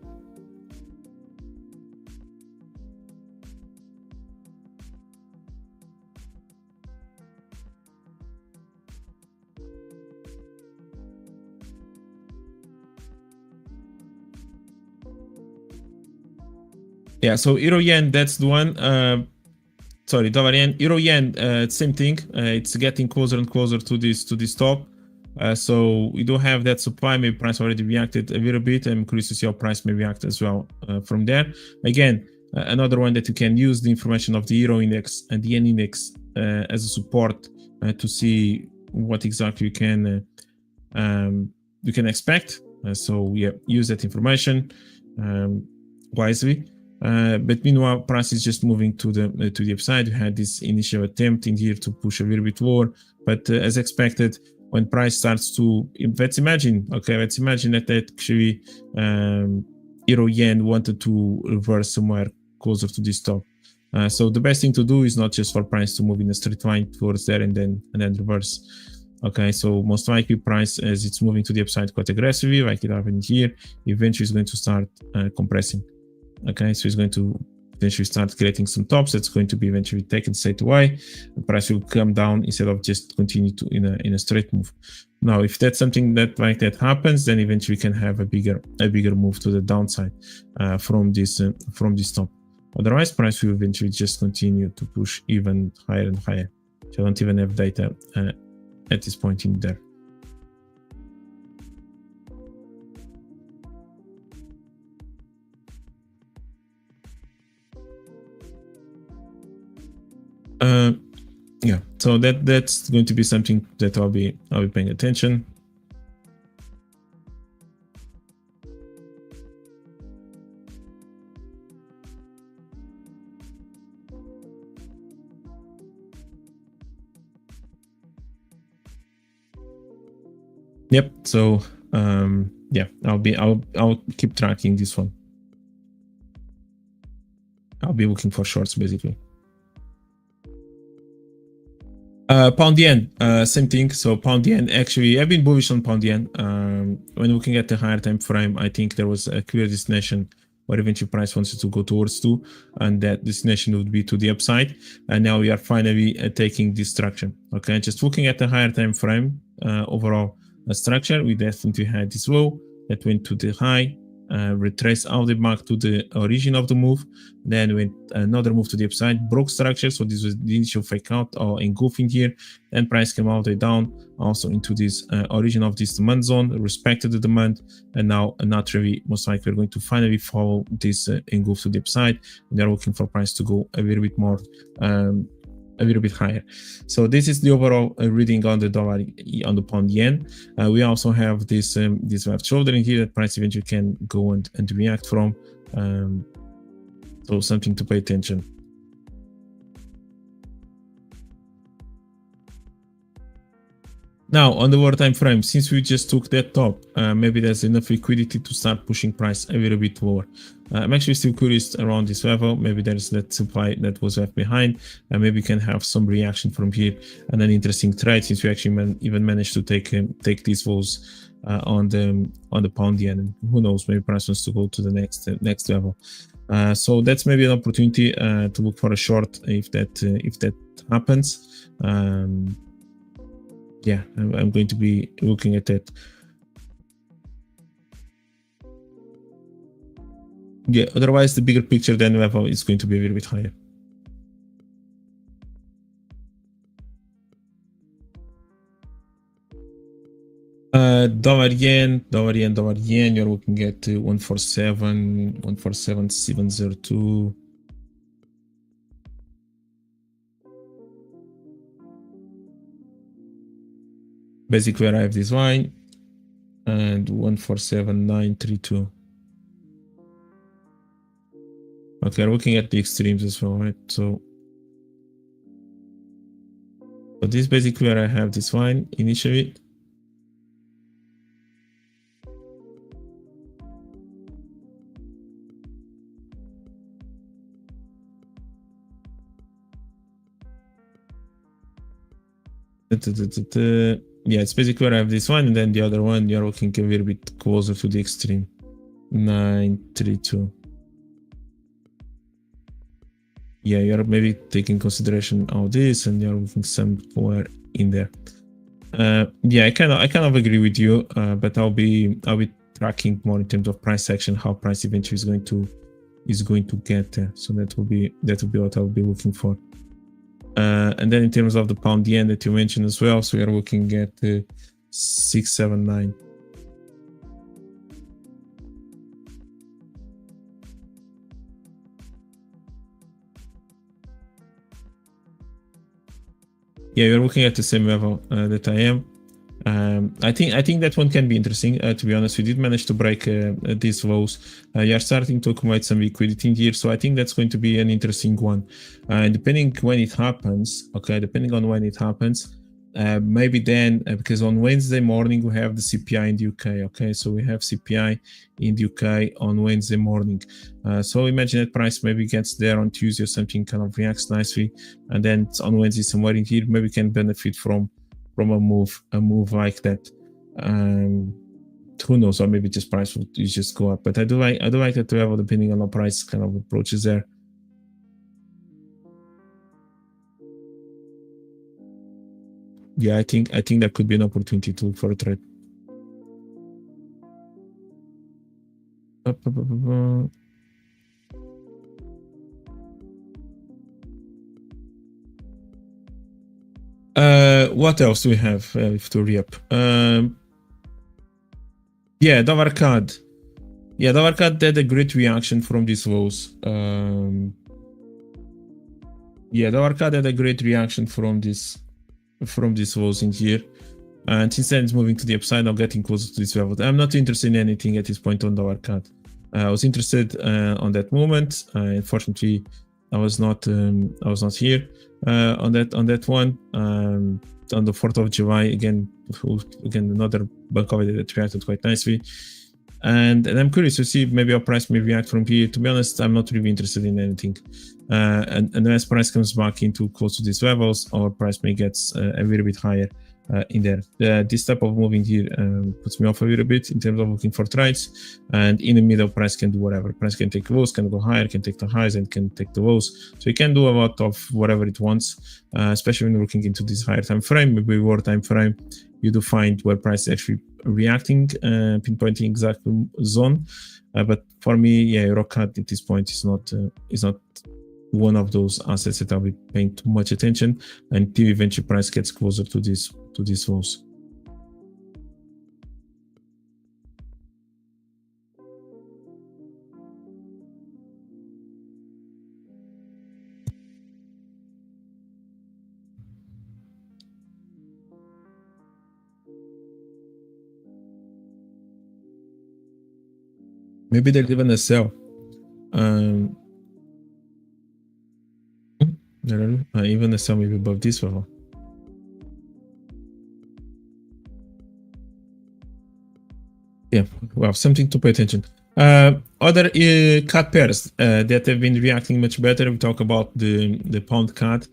Yeah, so Euro Yen, that's the one. Sorry, Dollar Yen, Euro Yen, same thing. It's getting closer and closer to this top. So we do have that supply. Maybe price already reacted a little bit. I'm curious to see how price may react as well from there. Again, another one that you can use the information of the Euro index and the Yen index as a support to see what exactly you can expect. So yeah, use that information wisely. But meanwhile, price is just moving to the upside. We had this initial attempt in here to push a little bit lower, but as expected, when price starts to, let's imagine that actually Euro Yen wanted to reverse somewhere closer to this top. So the best thing to do is not just for price to move in a straight line towards there and then reverse. Okay, so most likely price, as it's moving to the upside quite aggressively, like it happened here, eventually is going to start compressing. Okay, so it's going to potentially start creating some tops that's going to be eventually taken straight away. The price will come down instead of just continue to in a straight move. Now, if that's something that happens, then eventually we can have a bigger move to the downside from this top. Otherwise, price will eventually just continue to push even higher and higher. So I don't even have data at this point in there. Yeah, so that's going to be something that I'll be paying attention. Yep. So yeah, I'll keep tracking this one. I'll be looking for shorts basically. Pound yen, same thing. So pound yen, actually, I've been bullish on pound yen. When looking at the higher time frame, I think there was a clear destination where eventually price wants to go towards to, and that destination would be to the upside. And now we are finally taking this structure. Okay, just looking at the higher time frame, overall structure, we definitely had this low that went to the high, retraced out the back to the origin of the move, then went another move to the upside, broke structure. So this was the initial fake out or engulfing here, and price came all the way down also into this origin of this demand zone, respected the demand, and now naturally most likely we're going to finally follow this engulf to the upside, and they're looking for price to go a little bit more a little bit higher. So this is the overall reading on the dollar, on the pound yen. We also have this left shoulder in here that price eventually can go and react from. So something to pay attention. Now on the lower time frame, since we just took that top, maybe there's enough liquidity to start pushing price a little bit lower. I'm actually still curious around this level. Maybe there's that supply that was left behind, and maybe we can have some reaction from here and an interesting trade, since we actually even managed to take these falls on the pound yen. And who knows, maybe price wants to go to the next level. So that's maybe an opportunity to look for a short if that happens. Yeah, I'm going to be looking at that. Yeah, otherwise the bigger picture then level is going to be a little bit higher. Dollar yen, you're looking at 147.702. Basically, I have this line and 147.932. Okay, we're looking at the extremes as well, right? So this is basically where I have this line initially. Yeah, it's basically where I have this one, and then the other one, you're looking a little bit closer to the extreme. 932. Yeah, you're maybe taking consideration of this, and you're looking somewhere in there. Yeah, I kind of agree with you, but I'll be tracking more in terms of price action, how price eventually is going to get there. So that will be what I'll be looking for. And then in terms of the pound yen that you mentioned as well, so we are looking at 679. Yeah, we're looking at the same level that I am. I think that one can be interesting. To be honest, we did manage to break these lows. You are starting to accumulate some liquidity in here, so I think that's going to be an interesting one. Depending when it happens, maybe then, because on Wednesday morning we have the CPI in the UK. Okay, so we have CPI in the UK on Wednesday morning. So imagine that price maybe gets there on Tuesday or something, kind of reacts nicely, and then on Wednesday somewhere in here maybe can benefit from a move like that. Who knows, or maybe just price will just go up. But I do like that level depending on the price kind of approaches there. Yeah, I think that could be an opportunity to look for a trade. What else do we have to re-up? Yeah, dollar CAD. Yeah, dollar CAD had a great reaction from these lows. Yeah, dollar CAD had a great reaction from these lows in here. And since then it's moving to the upside, now getting closer to this level. I'm not interested in anything at this point on dollar CAD. I was interested on that moment. Unfortunately, I was not here on that one. On the 4th of July, again another bank holiday that reacted quite nicely. And I'm curious to see maybe our price may react from here. To be honest, I'm not really interested in anything. And unless price comes back into close to these levels, our price may get a little bit higher in there. This type of moving here puts me off a little bit in terms of looking for trades. And in the middle, price can do whatever. Price can take lows, can go higher, can take the highs, and can take the lows. So it can do a lot of whatever it wants, especially when you're looking into this higher time frame, maybe lower time frame. You do find where price is actually reacting, pinpointing exact zone. But for me, yeah, EuroCAD at this point is not one of those assets that I'll be paying too much attention until eventually price gets closer to these lows. Maybe there's even a sell. Even a sell maybe above this level. Yeah, well, something to pay attention. Other CAD pairs that have been reacting much better. We talk about the pound CAD.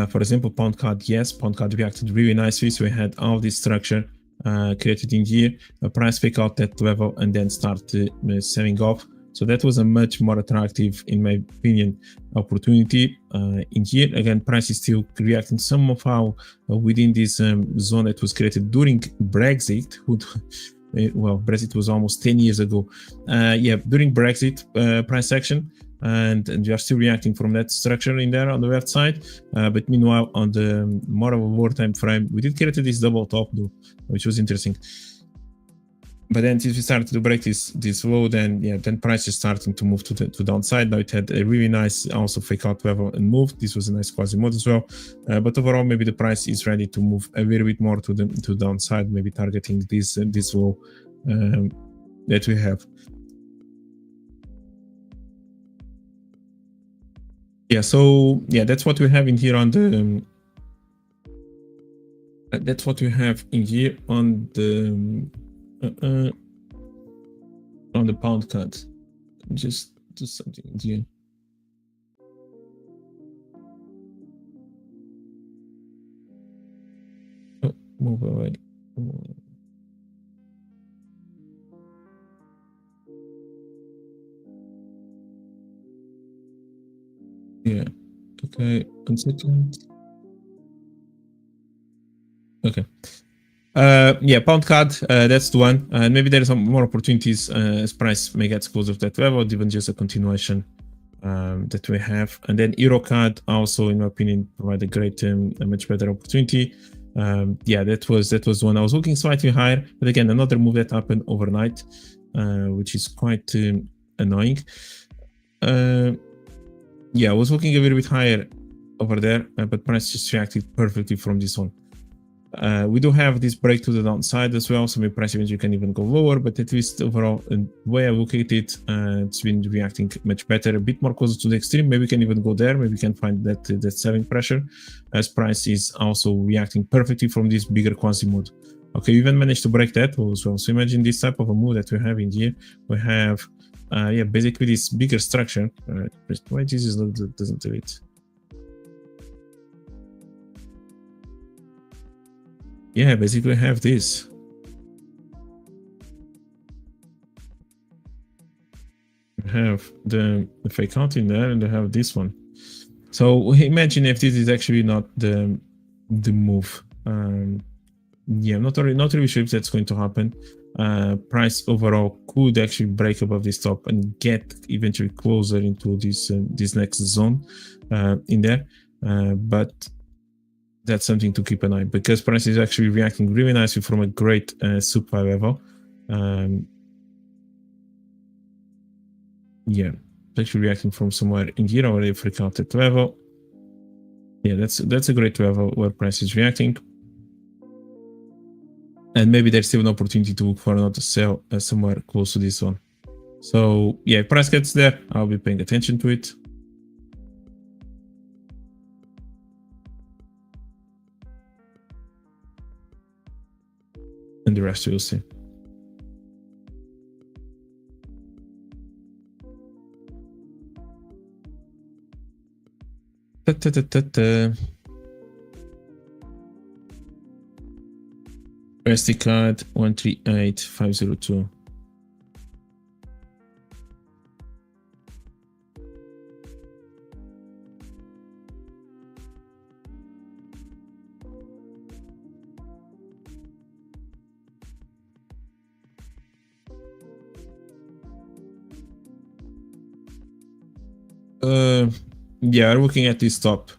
For example, pound CAD, yes, pound CAD reacted really nicely. So we had all this structure created in here, a price fake out that level and then start selling off. So that was a much more attractive, in my opinion, opportunity in here. Again, price is still reacting somehow within this zone that was created during Brexit. Well, Brexit was almost 10 years ago. During Brexit price action, and we are still reacting from that structure in there on the left side. But meanwhile, on the more of a lower time frame, we did create this double top though, which was interesting. But then since we started to break this low, then price is starting to move to downside. Now it had a really nice also fake out level and moved. This was a nice quasi mode as well. But overall, maybe the price is ready to move a little bit more to downside, maybe targeting this low that we have. So that's what we have in here on the. That's what we have in here on the. On the pound cut. Just do something here. Oh, move away. Yeah. Okay. 1 second. Okay. Pound card, that's the one. And maybe there are some more opportunities as price may get closer to that level, even just a continuation that we have. And then Euro card also, in my opinion, provide a great, a much better opportunity. That was one. I was looking slightly higher, but again, another move that happened overnight, which is quite annoying. I was looking a little bit higher over there, but price just reacted perfectly from this one. We do have this break to the downside as well, so maybe price eventually can even go lower, but at least overall, the way I look at it, it's been reacting much better, a bit more closer to the extreme. Maybe we can even go there, maybe we can find that selling pressure, as price is also reacting perfectly from this bigger quasi mode. Okay, we even managed to break that as well. So imagine this type of a move that we have in here. We have, basically this bigger structure. Why this is not, doesn't do it? Yeah, basically have this. We have the fake out in there, and they have this one. So imagine if this is actually not the move. Not really sure if that's going to happen. Price overall could actually break above this top and get eventually closer into this next zone in there, but that's something to keep an eye, because price is actually reacting really nicely from a great supply level. It's actually reacting from somewhere in here already for counted level. That's a great level where price is reacting. And maybe there's still an opportunity to look for another sell somewhere close to this one. So if price gets there, I'll be paying attention to it. And the rest we'll see. SD card 138502. Looking at this top.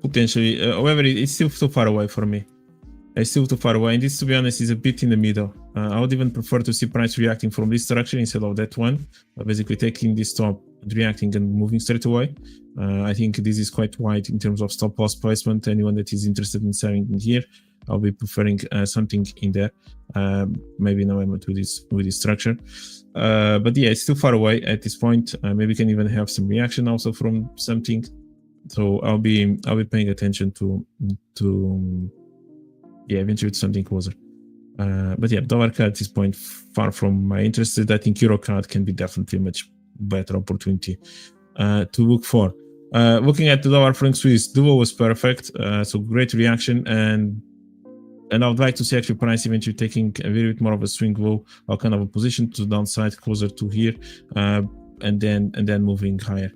Potentially. However, it's still too far away for me. It's still too far away, and this, to be honest, is a bit in the middle. I would even prefer to see price reacting from this structure instead of that one. Basically taking this top, reacting and moving straight away. I think this is quite wide in terms of stop loss placement. Anyone that is interested in selling in here, I'll be preferring something in there. Maybe now I'm with this structure. But it's still far away at this point. Maybe we can even have some reaction also from something. So I'll be paying attention to eventually something closer. Dollar card at this point, far from my interest. I think Euro card can be definitely a much better opportunity to look for. Looking at the dollar franc Swiss, duo was perfect, so great reaction, and I would like to see actually price eventually taking a little bit more of a swing low or kind of a position to the downside closer to here, and then moving higher.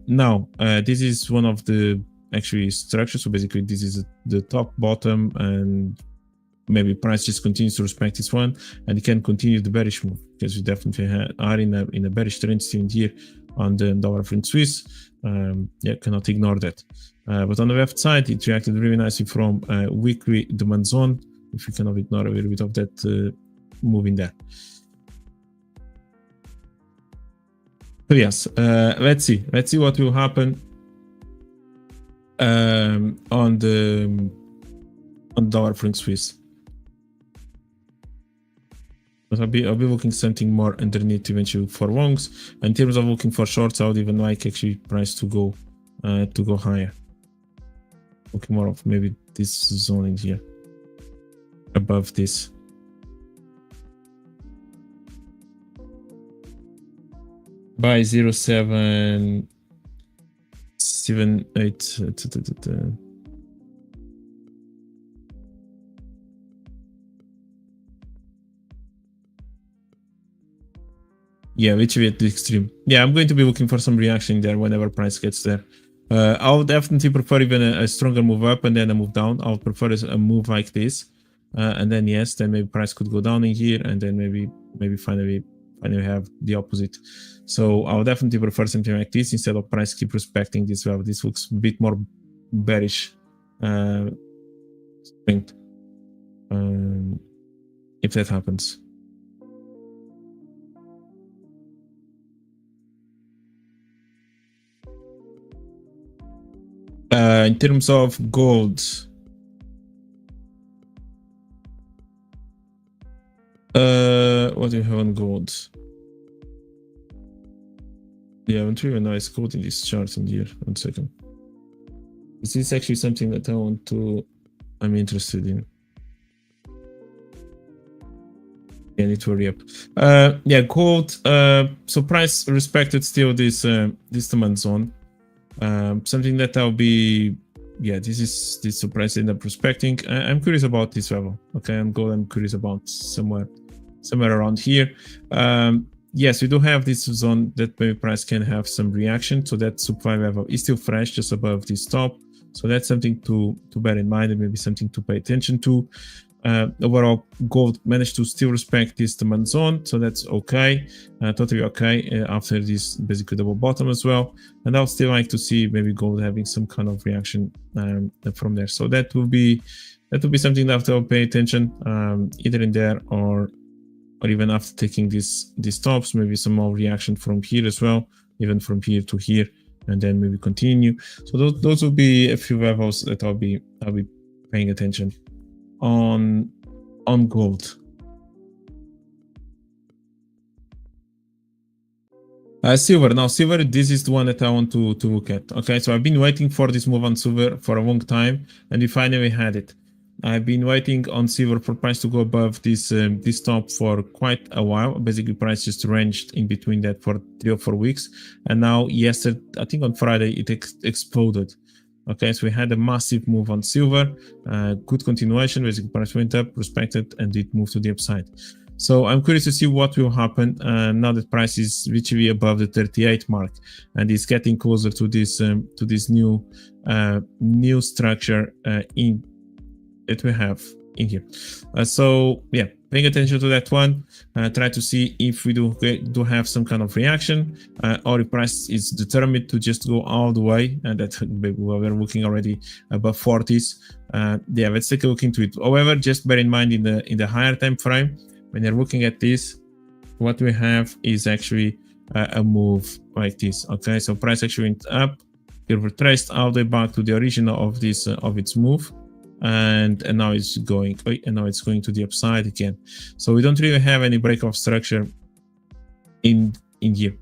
Now, this is one of the actually structures. So basically, this is the top, bottom, and maybe price just continues to respect this one, and it can continue the bearish move because we definitely are in a bearish trend still here on the dollar franc Swiss. Yeah, cannot ignore that. But on the left side, it reacted really nicely from weekly demand zone. If you cannot ignore a little bit of that move in there. So yes, let's see what will happen on the dollar franc Swiss. But I'll be looking something more underneath eventually for longs. In terms of looking for shorts, I would even like actually price to go higher. Looking more of maybe this zone in here, above this. By 0.778. Yeah, literally at the extreme. Yeah, I'm going to be looking for some reaction there whenever price gets there. I would definitely prefer even a stronger move up and then a move down. I would prefer a move like this, and then yes, then maybe price could go down in here, and then maybe finally have the opposite. So I would definitely prefer something like this instead of price keep respecting this level. This looks a bit more bearish. If that happens. In terms of gold, what do you have on gold? Yeah, I don't really know. It's gold in this chart in here. 1 second. Is this actually something that I'm interested in? Yeah, I need to hurry up. Yeah, gold. So price respected still this demand zone. Something that I'll be, yeah, this price end up prospecting. I'm curious about this level. Okay, I'm curious about somewhere around here. Yes, we do have this zone that maybe price can have some reaction. So that supply level is still fresh, just above this top. So that's something to bear in mind and maybe something to pay attention to. Overall, gold managed to still respect this demand zone, so that's okay, totally okay after this basically double bottom as well. And I would still like to see maybe gold having some kind of reaction from there. So that will be something that I'll pay attention either in there or even after taking these tops, maybe some more reaction from here as well, even from here to here, and then maybe continue. So those will be a few levels that I'll be paying attention on gold. Silver. Now silver, this is the one that I want to look at. Okay, so I've been waiting for this move on silver for a long time, and we finally had it. I've been waiting on silver for price to go above this top for quite a while. Basically, price just ranged in between that for 3 or 4 weeks, and now yesterday, I think on Friday, it exploded. Okay, so we had a massive move on silver, good continuation. Basically, price went up, respected, and it moved to the upside. So I'm curious to see what will happen now that price is literally above the 38 mark, and is getting closer to this new structure that we have in here. So yeah, paying attention to that one. Try to see if we do have some kind of reaction, or the price is determined to just go all the way, and that we're looking already above 40s. Yeah, let's take a look into it. However, just bear in mind in the higher time frame, when you're looking at this, what we have is actually a move like this. Okay, so price actually went up, it retraced all the way back to the original of this of its move. And now it's going to the upside again. So we don't really have any break of structure in here.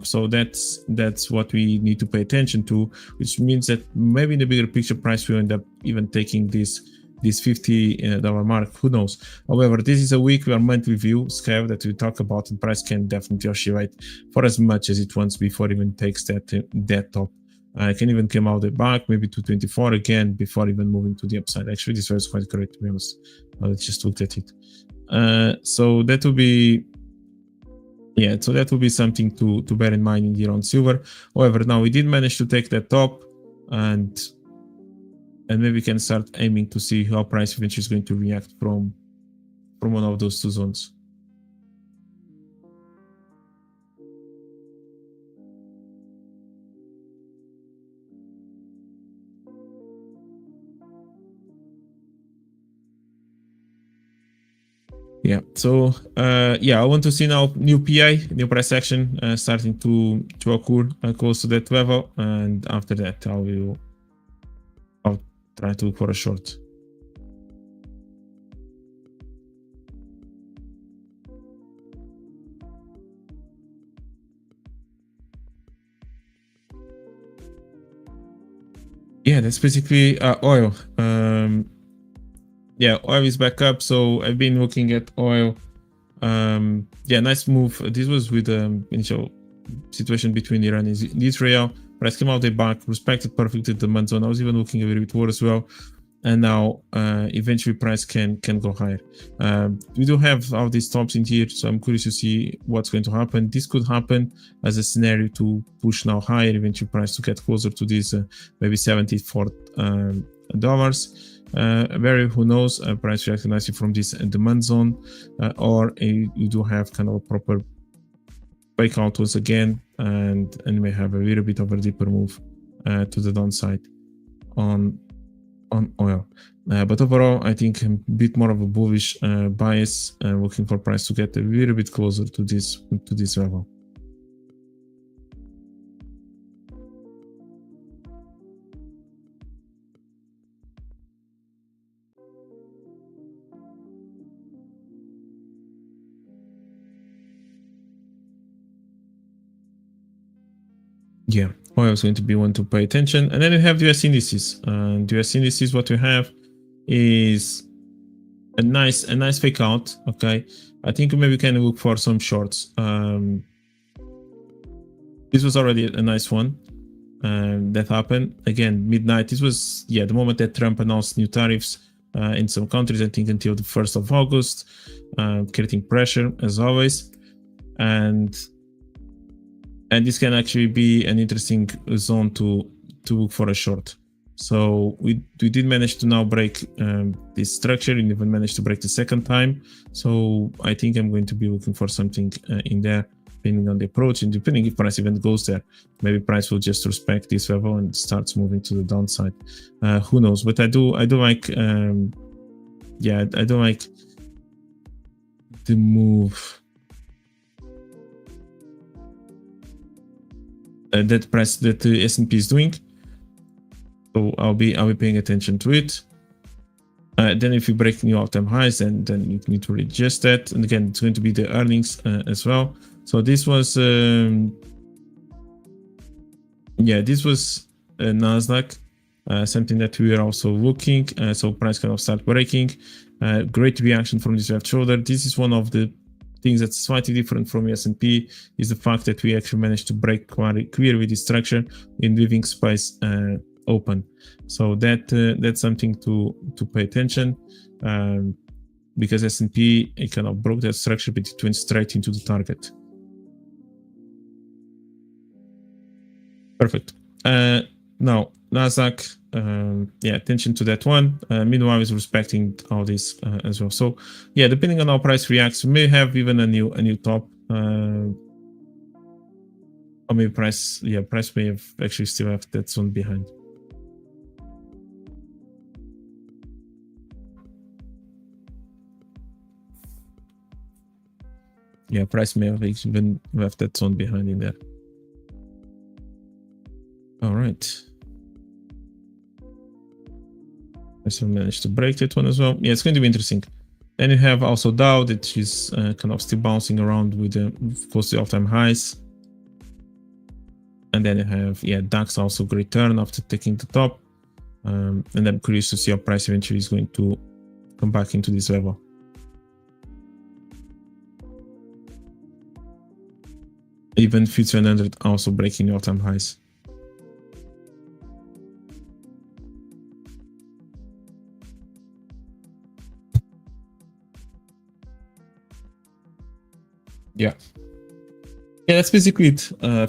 So that's what we need to pay attention to, which means that maybe in the bigger picture price will end up even taking this this $50 mark. Who knows? However, this is a weekly or monthly view scale that we talk about, and price can definitely oscillate for as much as it wants before it even takes that top. I can even come out the back, maybe to 24 again before even moving to the upside. Actually, this was quite correct, to be honest. I just looked at it. So that will be, yeah, so that will be something to bear in mind in here on silver. However, now we did manage to take that top, and maybe we can start aiming to see how price eventually is going to react from one of those two zones. Yeah, so yeah, I want to see now new PI, new price action starting to occur close to that level, and after that I'll try to look for a short. Yeah, that's basically oil. Yeah, oil is back up, so I've been looking at oil. Yeah, nice move. This was with the initial situation between Iran and Israel. Price came out the back, respected perfectly the demand zone. I was even looking a little bit more as well, and now eventually price can go higher. We do have all these tops in here, so I'm curious to see what's going to happen. This could happen as a scenario to push now higher, eventually price to get closer to this maybe $74. Very, who knows, price reacting nicely from this demand zone, or you do have kind of a proper breakout once again, and you may have a little bit of a deeper move to the downside on oil. But overall, I think a bit more of a bullish bias, looking for price to get a little bit closer to this level. Yeah, oil is going to be one to pay attention. And then you have the US indices. And the US indices, what we have is a nice fake out. Okay, I think maybe we can look for some shorts. This was already a nice one that happened again midnight. This was, yeah, the moment that Trump announced new tariffs in some countries, I think until the 1st of August, creating pressure as always. And this can actually be an interesting zone to look for a short. So we did manage to now break this structure, and even managed to break the second time. So I think I'm going to be looking for something in there, depending on the approach, and depending if price even goes there. Maybe price will just respect this level and starts moving to the downside. Who knows? But I do like, yeah, I do like the move. That price that the S&P is doing, so I'll be paying attention to it. Then if you break new all-time highs, then you need to readjust that. And again, it's going to be the earnings as well. So this was yeah, this was Nasdaq, something that we are also looking. So price kind of start breaking. Great reaction from this left shoulder. This is one of the things that's slightly different from S&P, is the fact that we actually managed to break clear with this structure in leaving space open. So that's something to pay attention, because S&P, it kind of broke that structure, but it went straight into the target. Perfect. Now Nasdaq, yeah, attention to that one. Meanwhile, is respecting all this as well. So yeah, depending on how price reacts, we may have even a new top, or maybe price may have actually still have that zone behind. Yeah, price may have even left that zone behind in there. All right. So managed to break that one as well. Yeah, it's going to be interesting. Then you have also Dow, that is kind of still bouncing around with close to all-time highs. And then you have, yeah, DAX also great turn after taking the top. And I'm curious to see how price eventually is going to come back into this level. Even FTSE 100 also breaking all-time highs. Yeah, that's basically it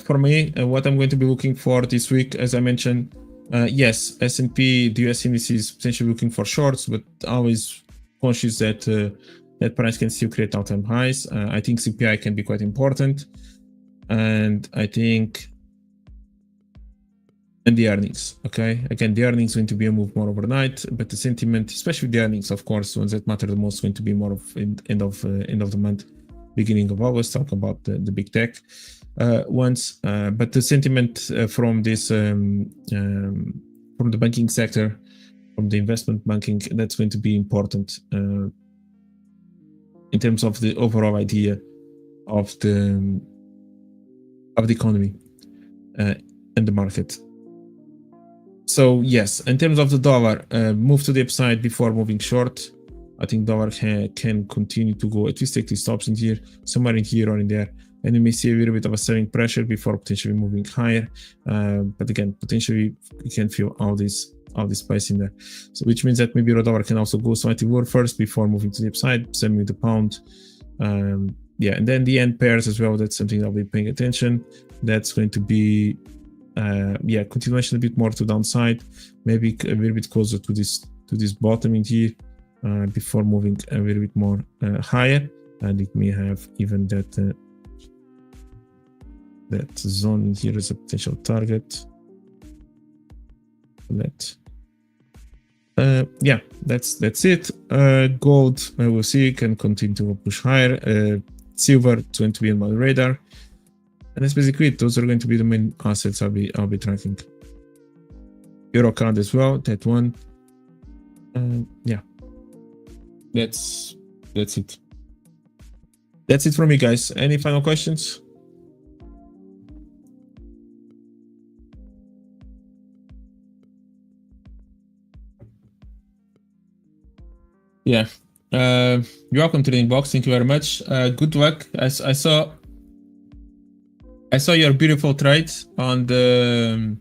for me. What I'm going to be looking for this week, as I mentioned, yes, S&P, the US indices potentially looking for shorts, but always conscious that that price can still create all-time highs. I think CPI can be quite important, and I think, and the earnings. Okay, again, the earnings going to be a move more overnight, but the sentiment, especially the earnings, of course, ones that matter the most, going to be more of end of the month, beginning of August. Talk about the big tech ones, but the sentiment from this from the banking sector, from the investment banking, that's going to be important in terms of the overall idea of the economy and the market. So yes, in terms of the dollar, move to the upside before moving short. I think dollar can continue to go, at least take these stops in here, somewhere in here or in there, and you may see a little bit of a selling pressure before potentially moving higher. But again, potentially you can feel all this price in there. So which means that maybe the dollar can also go slightly lower first before moving to the upside, same with the pound. Yeah, and then the end pairs as well. That's something I'll be paying attention. That's going to be continuation a bit more to downside, maybe a little bit closer to this bottom in here before moving a little bit more higher, and it may have even that zone in here as a potential target. That's it. Gold, we'll see, can continue to push higher. Silver, it's going to be on my radar. And that's basically it. Those are going to be the main assets I'll be tracking. Eurocard as well, that one. That's it. That's it from me, guys. Any final questions? Yeah. You're welcome to the inbox. Thank you very much. Good luck. I saw your beautiful trade on the.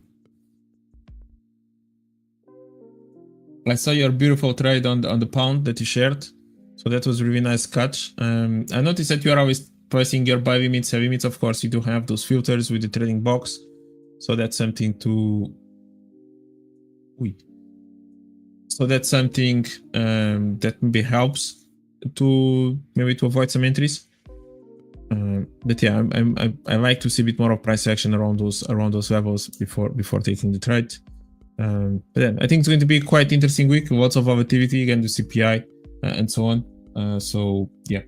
I saw your beautiful trade on the pound that you shared, so that was a really nice catch. I noticed that you are always pricing your buy limits, sell limits. Of course, you do have those filters with the trading box, so that's something to. So that's something that maybe helps to avoid some entries. But yeah, I like to see a bit more of price action around those levels before taking the trade. But then I think it's going to be quite interesting week. Lots of volatility, again, the CPI and so on. So yeah.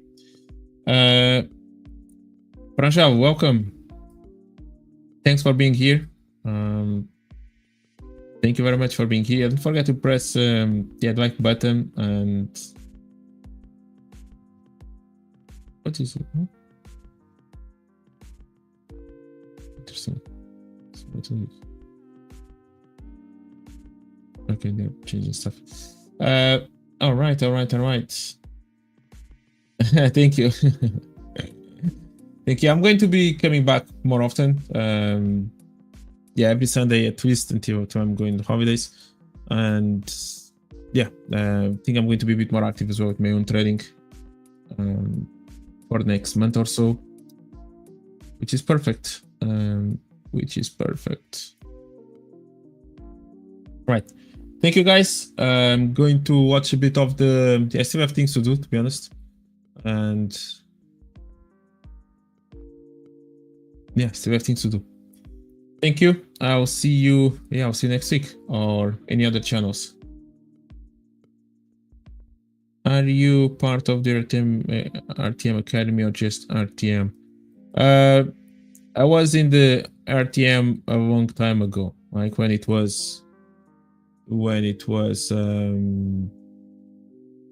Pranjal, welcome. Thanks for being here. Thank you very much for being here. Don't forget to press the like button and what is it? Interesting. Okay, they're changing stuff. All right. Thank you. Thank you. I'm going to be coming back more often. Every Sunday at least until I'm going on holidays. And I think I'm going to be a bit more active as well with my own trading for the next month or so, which is perfect. Right. Thank you, guys. I'm going to watch a bit of I still have things to do, to be honest. And still have things to do. Thank you. I'll see you next week or any other channels. Are you part of the RTM Academy or just RTM? I was in the RTM a long time ago, like when it was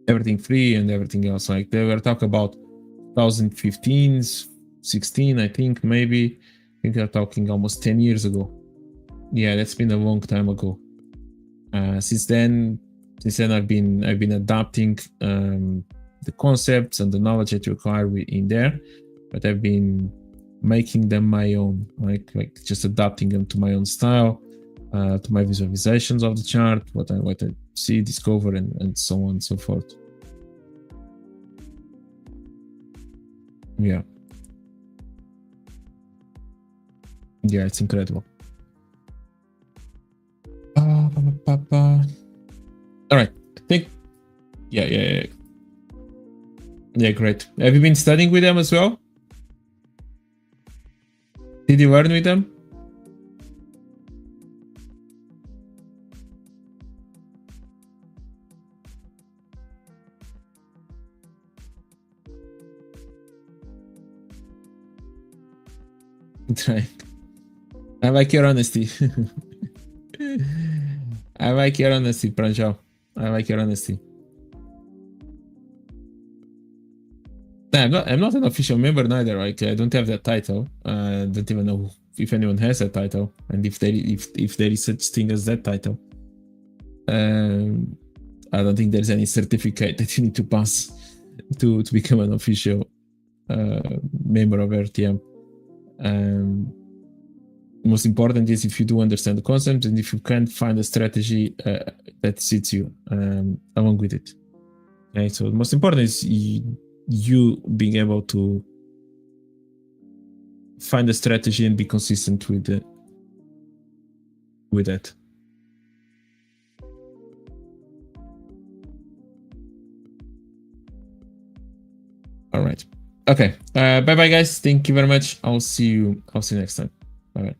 everything free and everything else. Like they were talking about 2015, 16, I think, maybe. I think they're talking almost 10 years ago. Yeah, that's been a long time ago. Since then, I've been adapting the concepts and the knowledge that you require in there, but I've been making them my own, like just adapting them to my own style, to my visualizations of the chart, what I see, discover, and so on and so forth. Yeah, it's incredible. All right, I think yeah, great. Have you been studying with them as well? Did you learn with them? I like your honesty. I like your honesty, Pranjal. I like your honesty. I'm not an official member neither. Like I don't have that title. Don't even know if anyone has that title, and if there is such thing as that title. I don't think there's any certificate that you need to pass to become an official member of RTM. Most important is if you do understand the concept and if you can find a strategy that suits you along with it. Okay, so the most important is you being able to find a strategy and be consistent with that. All right. Okay. Bye bye, guys. Thank you very much. I'll see you next time. Bye bye.